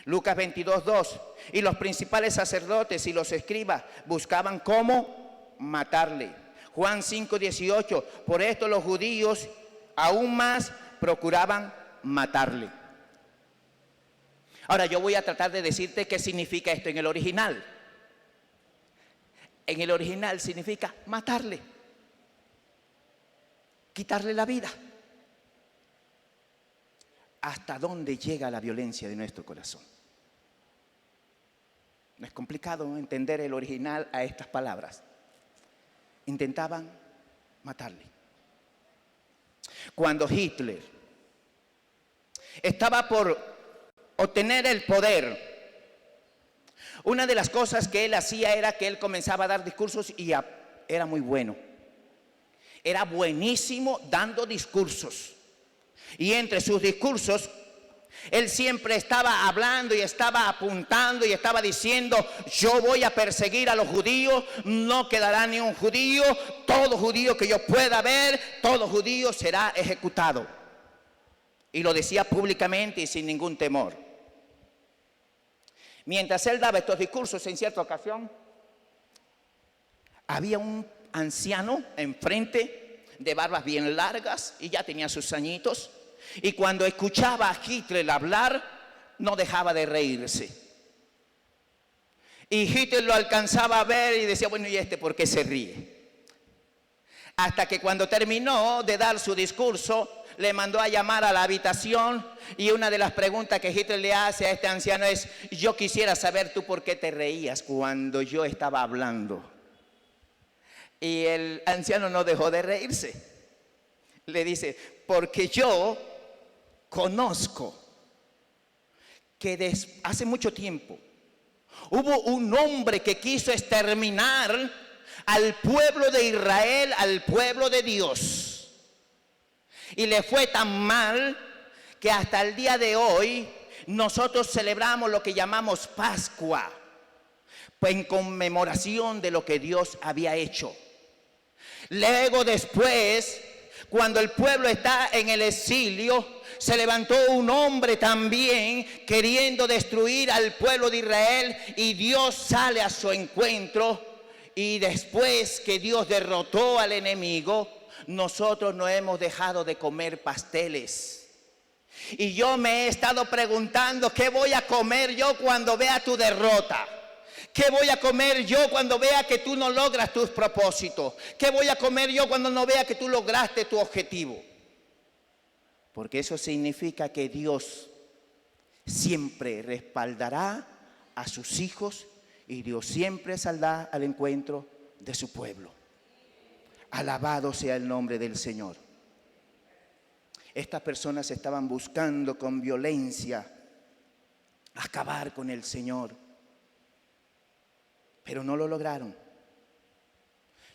Lucas 22:2. Y los principales sacerdotes y los escribas buscaban cómo matarle. Juan 5:18. Por esto los judíos aún más procuraban matarle. Ahora yo voy a tratar de decirte qué significa esto en el original. En el original significa matarle, quitarle la vida. ¿Hasta dónde llega la violencia de nuestro corazón? No es complicado entender el original a estas palabras. Intentaban matarle. Cuando Hitler estaba por obtener el poder, una de las cosas que él hacía era que él comenzaba a dar discursos y era muy bueno. Era buenísimo dando discursos. Y entre sus discursos, él siempre estaba hablando y estaba apuntando y estaba diciendo, yo voy a perseguir a los judíos, no quedará ni un judío, todo judío que yo pueda ver, todo judío será ejecutado. Y lo decía públicamente y sin ningún temor. Mientras él daba estos discursos, en cierta ocasión, había un anciano enfrente de barbas bien largas y ya tenía sus añitos. Y cuando escuchaba a Hitler hablar, no dejaba de reírse. Y Hitler lo alcanzaba a ver y decía, bueno, ¿y este por qué se ríe? Hasta que cuando terminó de dar su discurso, le mandó a llamar a la habitación, y una de las preguntas que Hitler le hace a este anciano es, yo quisiera saber tú por qué te reías cuando yo estaba hablando. Y el anciano no dejó de reírse. Le dice, porque yo conozco que hace mucho tiempo hubo un hombre que quiso exterminar al pueblo de Israel, al pueblo de Dios. Y le fue tan mal que hasta el día de hoy nosotros celebramos lo que llamamos Pascua, en conmemoración de lo que Dios había hecho. Luego después, cuando el pueblo está en el exilio, se levantó un hombre también queriendo destruir al pueblo de Israel, y Dios sale a su encuentro. Y después que Dios derrotó al enemigo, nosotros no hemos dejado de comer pasteles. Y yo me he estado preguntando, ¿qué voy a comer yo cuando vea tu derrota? ¿Qué voy a comer yo cuando vea que tú no logras tus propósitos? ¿Qué voy a comer yo cuando no vea que tú lograste tu objetivo? Porque eso significa que Dios siempre respaldará a sus hijos, y Dios siempre saldrá al encuentro de su pueblo. Alabado sea el nombre del Señor. Estas personas estaban buscando con violencia acabar con el Señor, pero no lo lograron.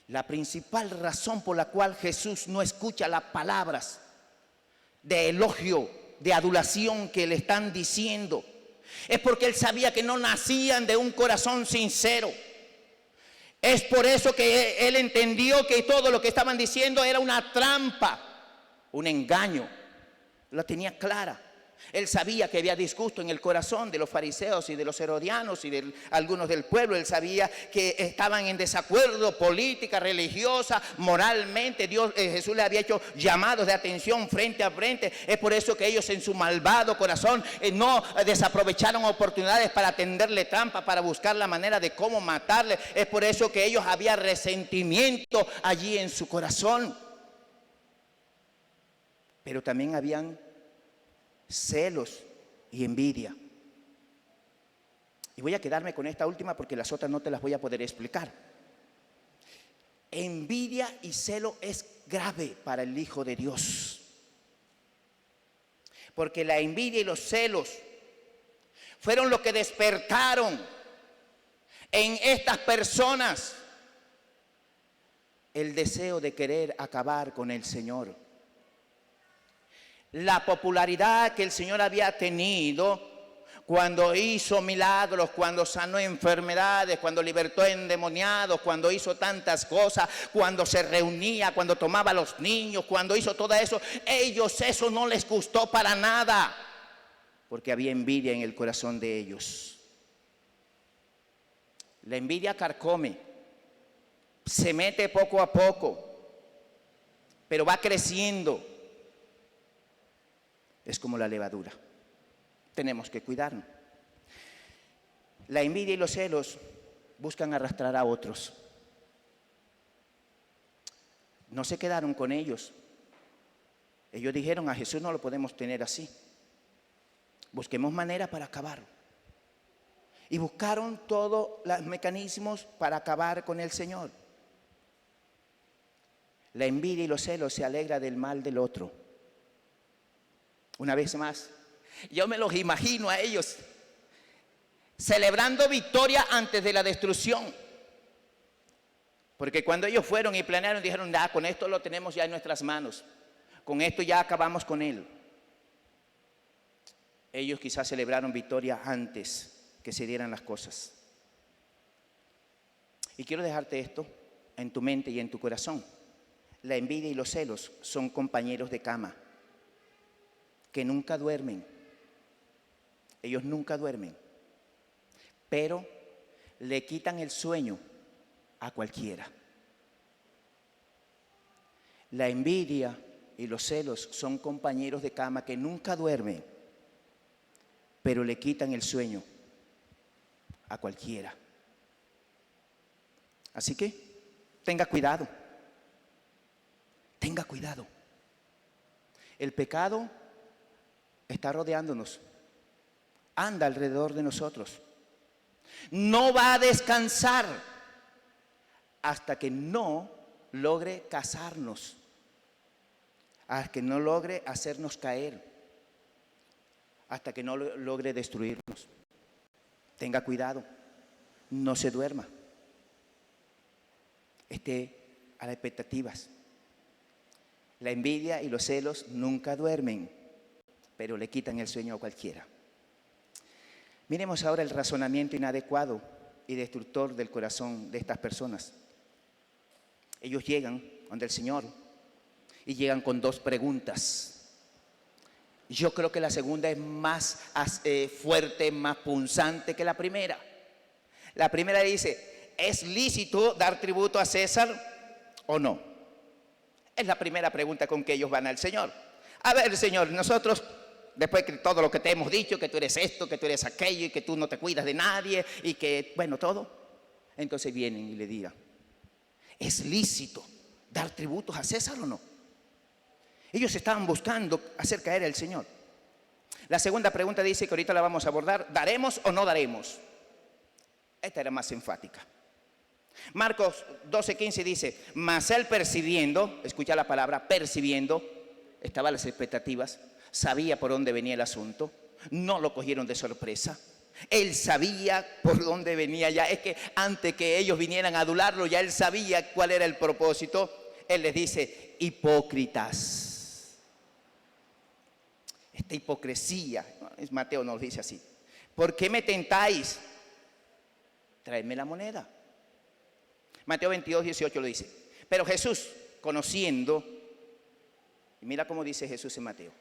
La principal razón por la cual Jesús no escucha las palabras de elogio, de adulación que le están diciendo, Es porque él sabía que no nacían de un corazón sincero. Es por eso que él entendió que todo lo que estaban diciendo era una trampa, un engaño. Lo tenía clara. Él sabía que había disgusto en el corazón de los fariseos y de los herodianos y de algunos del pueblo. Él sabía que estaban en desacuerdo política, religiosa, moralmente. Jesús le había hecho llamados de atención frente a frente. Es por eso que ellos en su malvado corazón no desaprovecharon oportunidades para tenderle trampa, para buscar la manera de cómo matarle. Es por eso que ellos había resentimiento allí en su corazón. Pero también habían celos y envidia. Y voy a quedarme con esta última porque las otras no te las voy a poder explicar. Envidia y celo es grave para el Hijo de Dios. Porque la envidia y los celos fueron lo que despertaron en estas personas el deseo de querer acabar con el Señor. La popularidad que el Señor había tenido cuando hizo milagros, cuando sanó enfermedades, cuando libertó endemoniados, cuando hizo tantas cosas, cuando se reunía, cuando tomaba a los niños, cuando hizo todo eso, ellos eso no les gustó para nada, porque había envidia en el corazón de ellos. La envidia carcome, se mete poco a poco, pero va creciendo. Es como la levadura. Tenemos que cuidarnos. La envidia y los celos buscan arrastrar a otros. No se quedaron con ellos. Ellos dijeron: a Jesús no lo podemos tener así. Busquemos manera para acabar. Y buscaron todos los mecanismos para acabar con el Señor. La envidia y los celos se alegra del mal del otro. Una vez más, yo me los imagino a ellos celebrando victoria antes de la destrucción. Porque cuando ellos fueron y planearon, dijeron: con esto lo tenemos ya en nuestras manos. Con esto ya acabamos con él. Ellos quizás celebraron victoria antes que se dieran las cosas. Y quiero dejarte esto en tu mente y en tu corazón. La envidia y los celos son compañeros de cama que nunca duermen. Ellos nunca duermen, pero le quitan el sueño a cualquiera. La envidia y los celos son compañeros de cama que nunca duermen, pero le quitan el sueño a cualquiera. Así que tenga cuidado. Tenga cuidado. El pecado está rodeándonos, anda alrededor de nosotros. No va a descansar hasta que no logre cazarnos, hasta que no logre hacernos caer, hasta que no logre destruirnos. Tenga cuidado, no se duerma, esté a las expectativas. La envidia y los celos nunca duermen, pero le quitan el sueño a cualquiera. Miremos ahora el razonamiento inadecuado y destructor del corazón de estas personas. Ellos llegan donde el Señor y llegan con dos preguntas. Yo creo que la segunda es más fuerte, más punzante que la primera. La primera dice: ¿es lícito dar tributo a César o no? Es la primera pregunta con que ellos van al Señor. A ver, Señor, nosotros, después de todo lo que te hemos dicho, que tú eres esto, que tú eres aquello, y que tú no te cuidas de nadie, y que, bueno, todo. Entonces vienen y le dirán: ¿es lícito dar tributos a César o no? Ellos estaban buscando hacer caer al Señor. La segunda pregunta dice, que ahorita la vamos a abordar: ¿daremos o no daremos? Esta era más enfática. Marcos 12:15 dice: mas él percibiendo, escucha la palabra percibiendo, estaban las expectativas, sabía por dónde venía el asunto, no lo cogieron de sorpresa. Él sabía por dónde venía ya. Es que antes que ellos vinieran a adularlo, ya él sabía cuál era el propósito. Él les dice: hipócritas. Esta hipocresía, Mateo nos dice así, ¿por qué me tentáis? Traedme la moneda. Mateo 22, 18 lo dice. Pero Jesús, conociendo, y mira cómo dice Jesús en Mateo.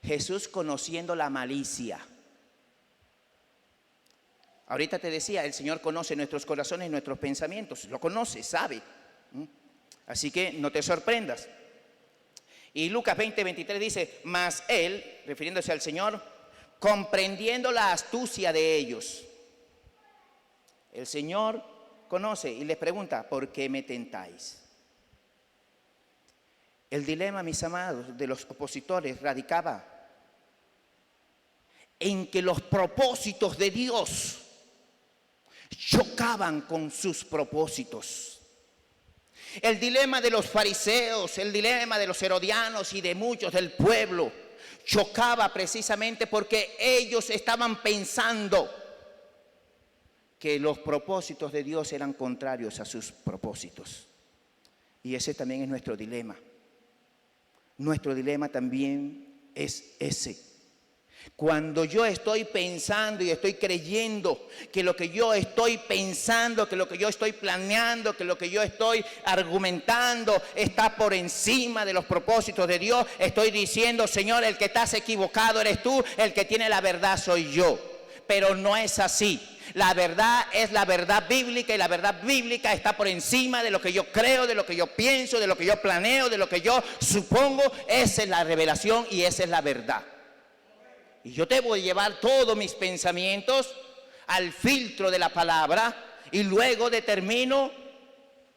Jesús conociendo la malicia. Ahorita te decía, el Señor conoce nuestros corazones y nuestros pensamientos. Lo conoce, sabe. Así que no te sorprendas. Y Lucas 20, 23 dice, mas él, refiriéndose al Señor, comprendiendo la astucia de ellos. El Señor conoce y les pregunta, ¿por qué me tentáis? El dilema, mis amados, de los opositores radicaba en que los propósitos de Dios chocaban con sus propósitos. El dilema de los fariseos, el dilema de los herodianos y de muchos del pueblo chocaba precisamente porque ellos estaban pensando que los propósitos de Dios eran contrarios a sus propósitos. Y ese también es nuestro dilema. Nuestro dilema también es ese. Cuando yo estoy pensando y estoy creyendo que lo que yo estoy pensando, que lo que yo estoy planeando, que lo que yo estoy argumentando está por encima de los propósitos de Dios, estoy diciendo, Señor, el que estás equivocado eres tú, el que tiene la verdad soy yo. Pero no es así. La verdad es la verdad bíblica y la verdad bíblica está por encima de lo que yo creo, de lo que yo pienso, de lo que yo planeo, de lo que yo supongo. Esa es la revelación y esa es la verdad. Y yo debo llevar todos mis pensamientos al filtro de la palabra y luego determino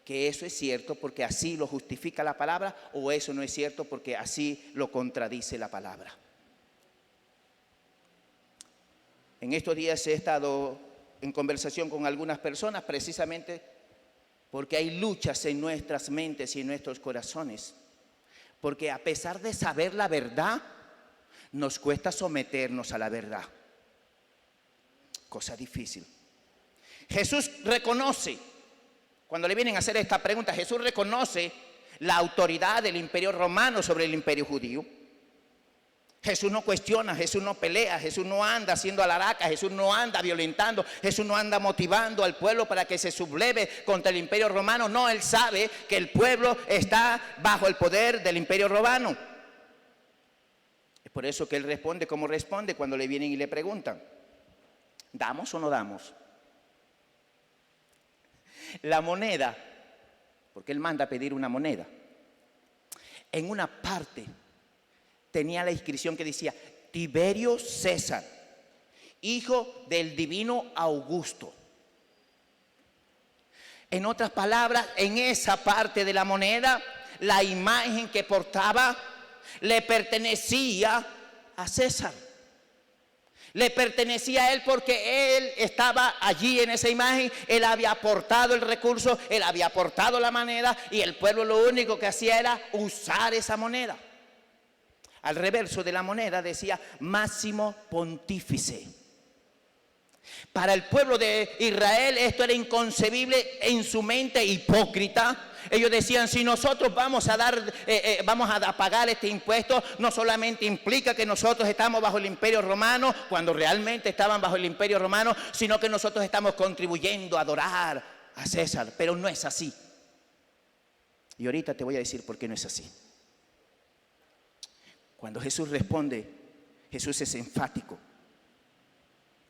que eso es cierto porque así lo justifica la palabra o eso no es cierto porque así lo contradice la palabra. En estos días he estado en conversación con algunas personas precisamente porque hay luchas en nuestras mentes y en nuestros corazones. Porque a pesar de saber la verdad, nos cuesta someternos a la verdad. Cosa difícil. Jesús reconoce, cuando le vienen a hacer esta pregunta, Jesús reconoce la autoridad del imperio romano sobre el imperio judío. Jesús no cuestiona, Jesús no pelea, Jesús no anda haciendo alaraca, Jesús no anda violentando, Jesús no anda motivando al pueblo para que se subleve contra el imperio romano. No, Él sabe que el pueblo está bajo el poder del imperio romano. Es por eso que Él responde como responde cuando le vienen y le preguntan, ¿damos o no damos? La moneda, porque Él manda a pedir una moneda, en una parte tenía la inscripción que decía Tiberio César, hijo del divino Augusto. En otras palabras, en esa parte de la moneda, la imagen que portaba le pertenecía a César. Le pertenecía a él porque él estaba allí en esa imagen, él había aportado el recurso, él había aportado la moneda y el pueblo lo único que hacía era usar esa moneda. Al reverso de la moneda decía Máximo Pontífice. Para el pueblo de Israel esto era inconcebible en su mente hipócrita. Ellos decían, si nosotros vamos a pagar este impuesto, no solamente implica que nosotros estamos bajo el imperio romano, cuando realmente estaban bajo el imperio romano, sino que nosotros estamos contribuyendo a adorar a César. Pero no es así. Y ahorita te voy a decir por qué no es así. Cuando Jesús responde, Jesús es enfático.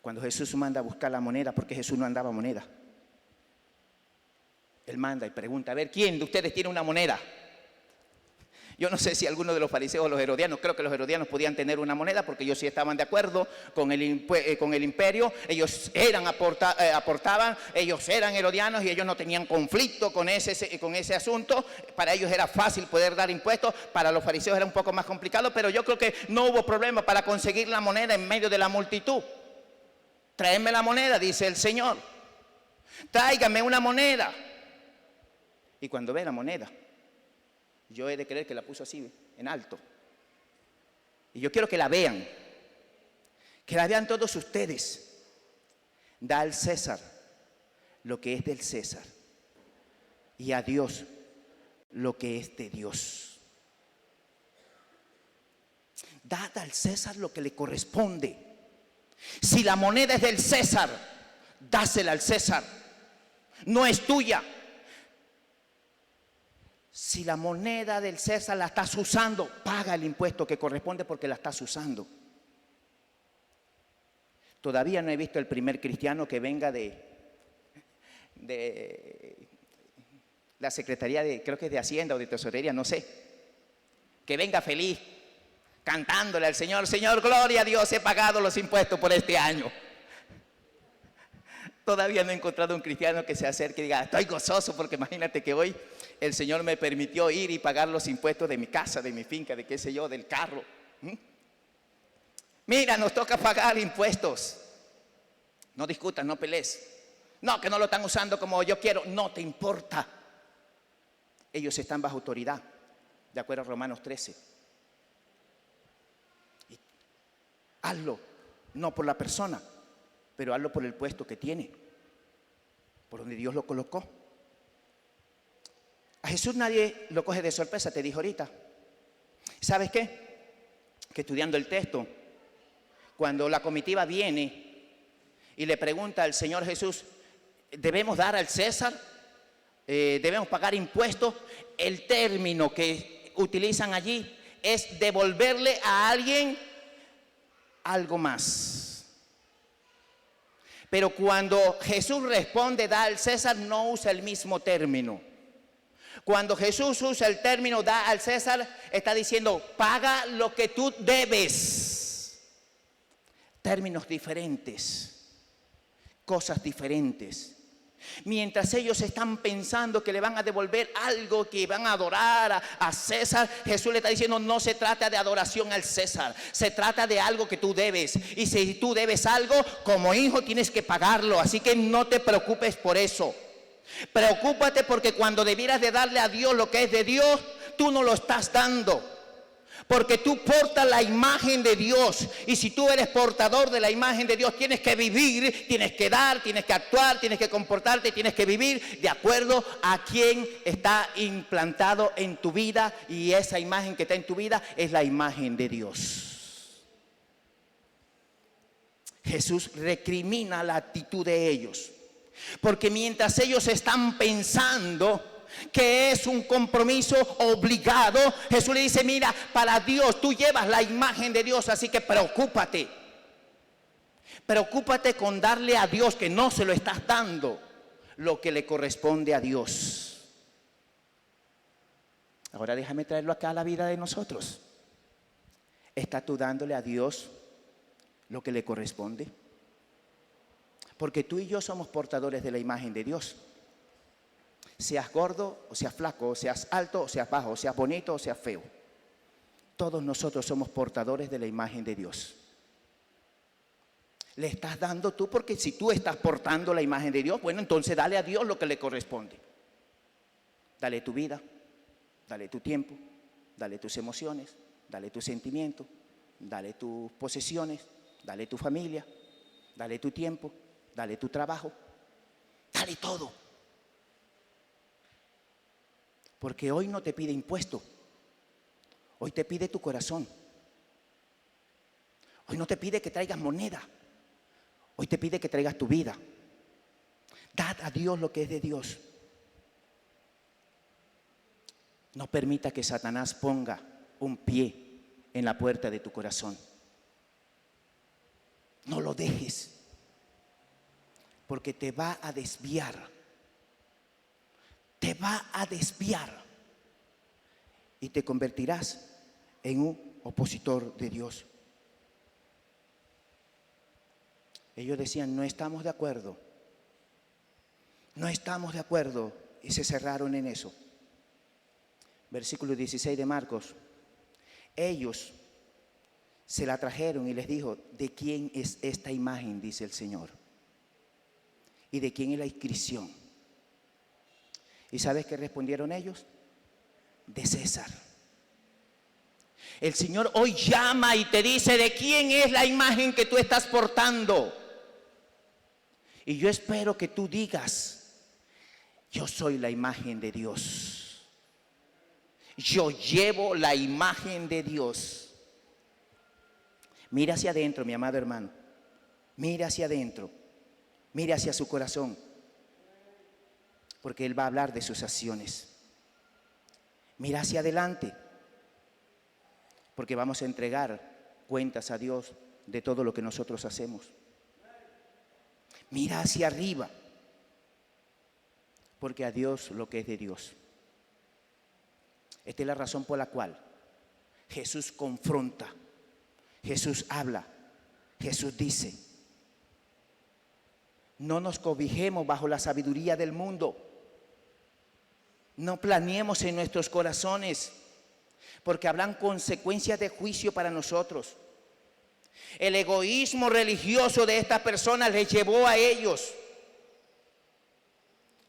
Cuando Jesús manda a buscar la moneda, porque Jesús no andaba moneda. Él manda y pregunta, a ver, ¿quién de ustedes tiene una moneda? Yo no sé si alguno de los fariseos o los herodianos, creo que los herodianos podían tener una moneda porque ellos sí estaban de acuerdo con el imperio, ellos aportaban, ellos eran herodianos y ellos no tenían conflicto con ese asunto. Para ellos era fácil poder dar impuestos, para los fariseos era un poco más complicado, pero yo creo que no hubo problema para conseguir la moneda en medio de la multitud. Tráeme la moneda, dice el Señor. Tráigame una moneda. Y cuando ve la moneda, yo he de creer que la puso así, en alto. Y yo quiero que la vean todos ustedes. Da al César lo que es del César y a Dios lo que es de Dios. Dad al César lo que le corresponde. Si la moneda es del César, dásela al César, no es tuya. Si la moneda del César la estás usando, paga el impuesto que corresponde porque la estás usando. Todavía no he visto el primer cristiano que venga de la Secretaría de, creo que es de Hacienda o de Tesorería, no sé, que venga feliz, cantándole al Señor: Señor, gloria a Dios, he pagado los impuestos por este año. Todavía no he encontrado un cristiano que se acerque y diga: estoy gozoso porque imagínate que hoy el Señor me permitió ir y pagar los impuestos de mi casa, de mi finca, de qué sé yo, del carro. Mira, nos toca pagar impuestos. No discutas, no pelees. No, que no lo están usando como yo quiero. No te importa. Ellos están bajo autoridad, de acuerdo a Romanos 13. Y hazlo, no por la persona, pero hazlo por el puesto que tiene, por donde Dios lo colocó. A Jesús nadie lo coge de sorpresa, te dijo ahorita. ¿Sabes qué? Que estudiando el texto, cuando la comitiva viene y le pregunta al Señor Jesús: ¿debemos dar al César? ¿Debemos pagar impuestos? El término que utilizan allí es devolverle a alguien algo más. Pero cuando Jesús responde da al César, no usa el mismo término. Cuando Jesús usa el término da al César, está diciendo: paga lo que tú debes. Términos diferentes, cosas diferentes. Mientras ellos están pensando que le van a devolver algo, que van a adorar a César, Jesús le está diciendo: no se trata de adoración al César, se trata de algo que tú debes. Y si tú debes algo, como hijo tienes que pagarlo. Así que no te preocupes por eso. Preocúpate porque cuando debieras de darle a Dios lo que es de Dios, tú no lo estás dando. Porque tú portas la imagen de Dios. Y si tú eres portador de la imagen de Dios, tienes que vivir, tienes que dar, tienes que actuar, tienes que comportarte, tienes que vivir de acuerdo a quien está implantado en tu vida. Y esa imagen que está en tu vida es la imagen de Dios. Jesús recrimina la actitud de ellos. Porque mientras ellos están pensando que es un compromiso obligado, Jesús le dice: mira, para Dios tú llevas la imagen de Dios, así que preocúpate. Preocúpate con darle a Dios, que no se lo estás dando, lo que le corresponde a Dios. Ahora déjame traerlo acá a la vida de nosotros. ¿Estás tú dándole a Dios lo que le corresponde? Porque tú y yo somos portadores de la imagen de Dios. Seas gordo o seas flaco, o seas alto o seas bajo, o seas bonito o seas feo. Todos nosotros somos portadores de la imagen de Dios. Le estás dando tú, porque si tú estás portando la imagen de Dios, bueno, entonces dale a Dios lo que le corresponde. Dale tu vida, dale tu tiempo, dale tus emociones, dale tus sentimientos, dale tus posesiones, dale tu familia, dale tu tiempo, dale tu trabajo, dale todo. Porque hoy no te pide impuesto, hoy te pide tu corazón. Hoy no te pide que traigas moneda, hoy te pide que traigas tu vida. Dad a Dios lo que es de Dios. No permita que Satanás ponga un pie en la puerta de tu corazón. No lo dejes, porque te va a desviar. Te va a desviar y te convertirás en un opositor de Dios. Ellos decían: no estamos de acuerdo, no estamos de acuerdo, y se cerraron en eso. Versículo 16 de Marcos. Ellos se la trajeron y les dijo: ¿de quién es esta imagen?, dice el Señor, ¿y de quién es la inscripción? ¿Y sabes qué respondieron ellos? De César. El Señor hoy llama y te dice: ¿de quién es la imagen que tú estás portando? Y yo espero que tú digas: yo soy la imagen de Dios. Yo llevo la imagen de Dios. Mira hacia adentro, mi amado hermano. Mire hacia adentro, mire hacia su corazón, porque Él va a hablar de sus acciones. Mira hacia adelante, porque vamos a entregar cuentas a Dios de todo lo que nosotros hacemos. Mira hacia arriba, porque a Dios lo que es de Dios. Esta es la razón por la cual Jesús confronta, Jesús habla, Jesús dice: no nos cobijemos bajo la sabiduría del mundo, no planeemos en nuestros corazones, porque habrán consecuencias de juicio para nosotros. El egoísmo religioso de estas personas les llevó a ellos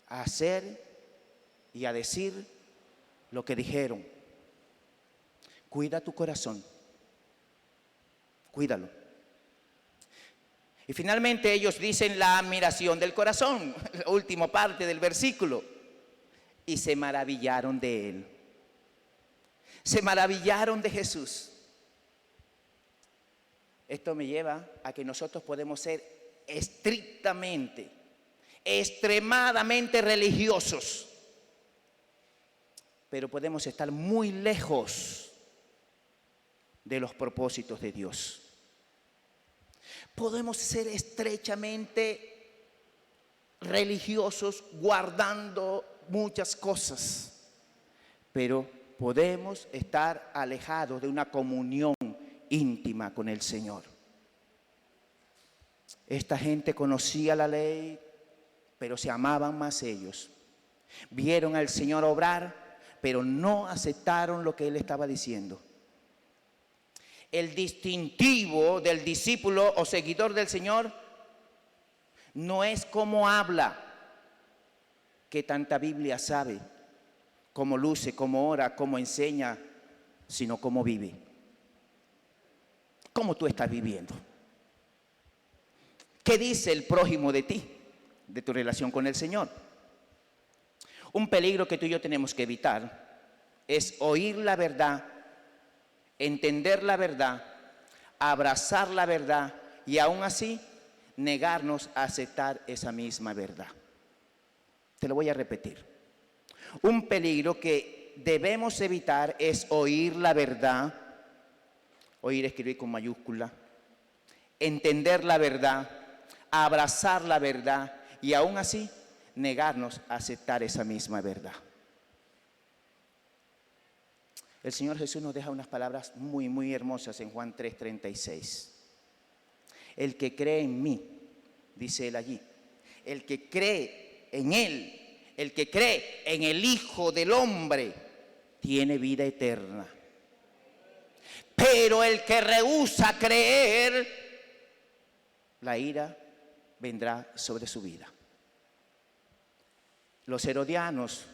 a hacer y a decir lo que dijeron. Cuida tu corazón, cuídalo. Y finalmente ellos dicen la admiración del corazón, la última parte del versículo: y se maravillaron de Él. Se maravillaron de Jesús. Esto me lleva a que nosotros podemos ser estrictamente, extremadamente religiosos, pero podemos estar muy lejos de los propósitos de Dios. Podemos ser estrechamente religiosos, guardando muchas cosas, pero podemos estar alejados de una comunión íntima con el Señor. Esta gente conocía la ley, pero se amaban más ellos. Vieron al Señor obrar, pero no aceptaron lo que Él estaba diciendo. El distintivo del discípulo o seguidor del Señor no es cómo habla, que tanta Biblia sabe, cómo luce, cómo ora, cómo enseña, sino cómo vive. ¿Cómo tú estás viviendo? ¿Qué dice el prójimo de ti, de tu relación con el Señor? Un peligro que tú y yo tenemos que evitar es oír la verdad, entender la verdad, abrazar la verdad y aún así negarnos a aceptar esa misma verdad. Te lo voy a repetir. Un peligro que debemos evitar es oír la verdad, oír, escribir con mayúscula, entender la verdad, abrazar la verdad y aún así negarnos a aceptar esa misma verdad. El Señor Jesús nos deja unas palabras muy, muy hermosas en Juan 3:36. El que cree en mí, dice Él allí, el que cree en Él, el que cree en el Hijo del Hombre, tiene vida eterna. Pero el que rehúsa creer, la ira vendrá sobre su vida. Los herodianos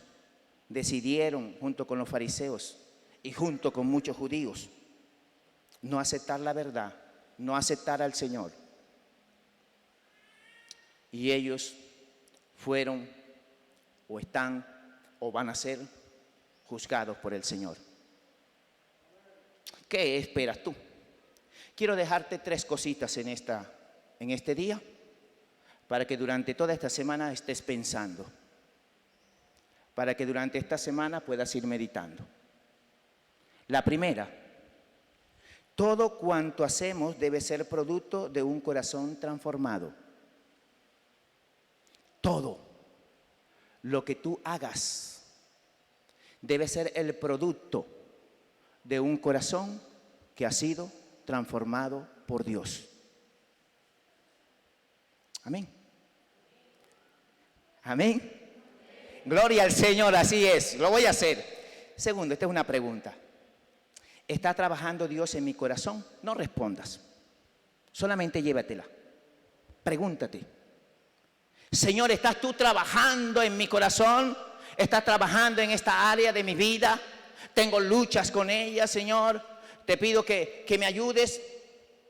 decidieron, junto con los fariseos y junto con muchos judíos, no aceptar la verdad, no aceptar al Señor. Y ellos fueron o están o van a ser juzgados por el Señor. ¿Qué esperas tú? Quiero dejarte 3 cositas en este día para que durante toda esta semana estés pensando, para que durante esta semana puedas ir meditando. La primera: todo cuanto hacemos debe ser producto de un corazón transformado. Todo lo que tú hagas debe ser el producto de un corazón que ha sido transformado por Dios. Amén. Amén. Gloria al Señor, así es, lo voy a hacer. Segundo, esta es una pregunta. ¿Está trabajando Dios en mi corazón? No respondas, solamente llévatela. Pregúntate: Señor, ¿estás tú trabajando en mi corazón? ¿Estás trabajando en esta área de mi vida? Tengo luchas con ella, Señor. Te pido que me ayudes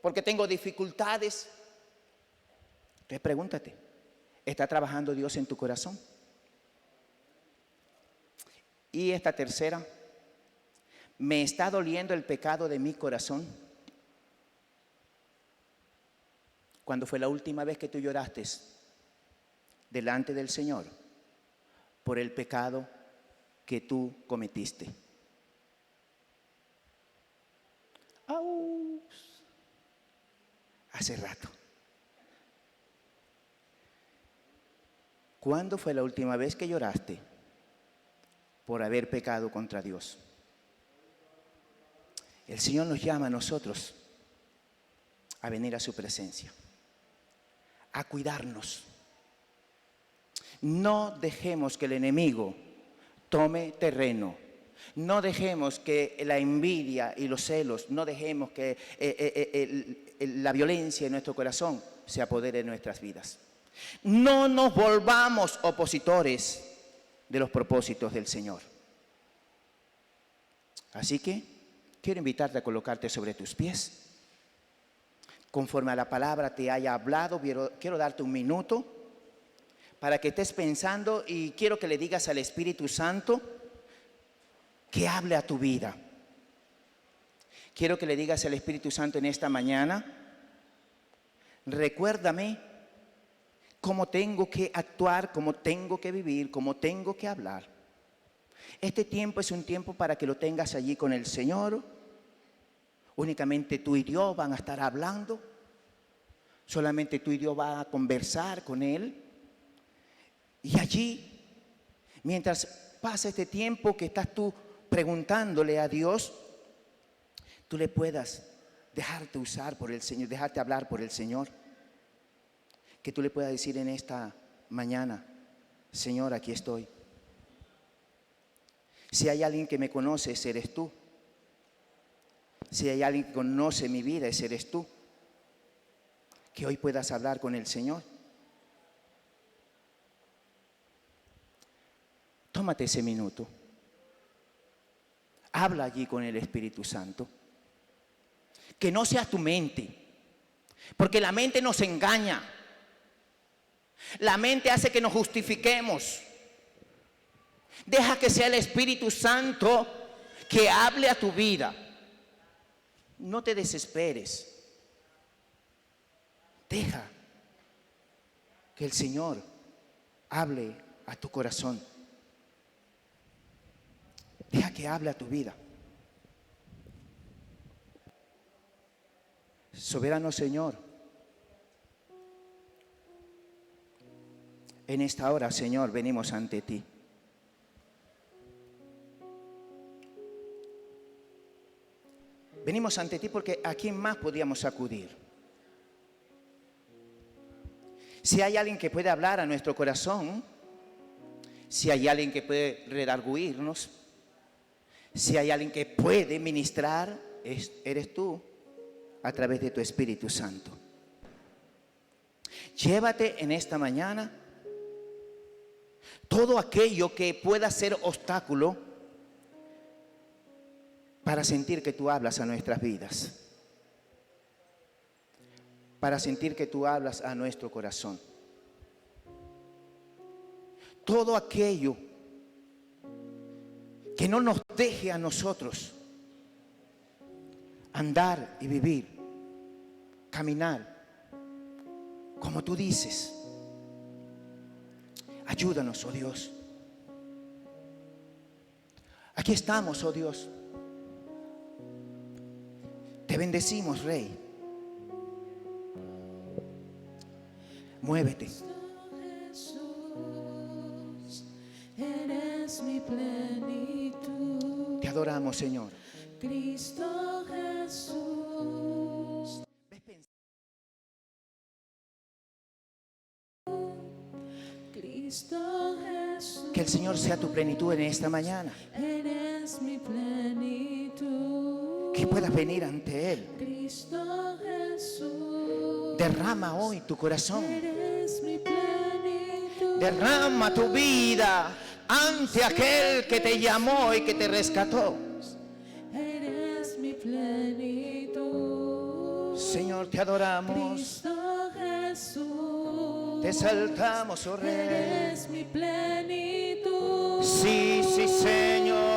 porque tengo dificultades. Entonces pregúntate: ¿está trabajando Dios en tu corazón? Y esta tercera: ¿me está doliendo el pecado de mi corazón? ¿Cuándo fue la última vez que tú lloraste delante del Señor por el pecado que tú cometiste? ¡Au! Hace rato. ¿Cuándo fue la última vez que lloraste por haber pecado contra Dios? El Señor nos llama a nosotros a venir a su presencia, a cuidarnos. No dejemos que el enemigo tome terreno. No dejemos que la envidia y los celos, no dejemos que la violencia en nuestro corazón se apodere de nuestras vidas. No nos volvamos opositores de los propósitos del Señor. Así que quiero invitarte a colocarte sobre tus pies. Conforme a la palabra te haya hablado, quiero darte un minuto para que estés pensando y quiero que le digas al Espíritu Santo que hable a tu vida. Quiero que le digas al Espíritu Santo en esta mañana: recuérdame cómo tengo que actuar, cómo tengo que vivir, cómo tengo que hablar. Este tiempo es un tiempo para que lo tengas allí con el Señor. Únicamente tú y Dios van a estar hablando. Solamente tú y Dios van a conversar con Él. Y allí, mientras pasa este tiempo que estás tú preguntándole a Dios, tú le puedas dejarte usar por el Señor, dejarte hablar por el Señor. Que tú le puedas decir en esta mañana: Señor, aquí estoy. Si hay alguien que me conoce, ese eres tú. Si hay alguien que conoce mi vida, ese eres tú. Que hoy puedas hablar con el Señor. Tómate ese minuto. Habla allí con el Espíritu Santo. Que no sea tu mente, porque la mente nos engaña. La mente hace que nos justifiquemos. Deja que sea el Espíritu Santo que hable a tu vida. No te desesperes. Deja que el Señor hable a tu corazón. Deja que hable a tu vida. Soberano Señor, en esta hora, Señor, venimos ante ti. Venimos ante ti porque ¿a quién más podíamos acudir? Si hay alguien que puede hablar a nuestro corazón, si hay alguien que puede redarguirnos, si hay alguien que puede ministrar, eres tú a través de tu Espíritu Santo. Llévate en esta mañana todo aquello que pueda ser obstáculo para sentir que tú hablas a nuestras vidas, para sentir que tú hablas a nuestro corazón. Todo aquello que no nos deje a nosotros andar y vivir, caminar como tú dices. Ayúdanos, oh Dios. Aquí estamos, oh Dios. Te bendecimos, Rey. Muévete. Jesús, eres mi plenitud. Te adoramos, Señor. Cristo Jesús. Cristo Jesús. Que el Señor sea tu plenitud en esta mañana. Eres mi plenitud. Que puedas venir ante Él. Cristo Jesús. Derrama hoy tu corazón. Eres mi plenitud. Derrama tu vida ante aquel que te llamó y que te rescató. Eres mi plenitud. Señor, te adoramos. Cristo Jesús. Te exaltamos, oh Rey. Eres mi plenitud. Sí, sí, Señor.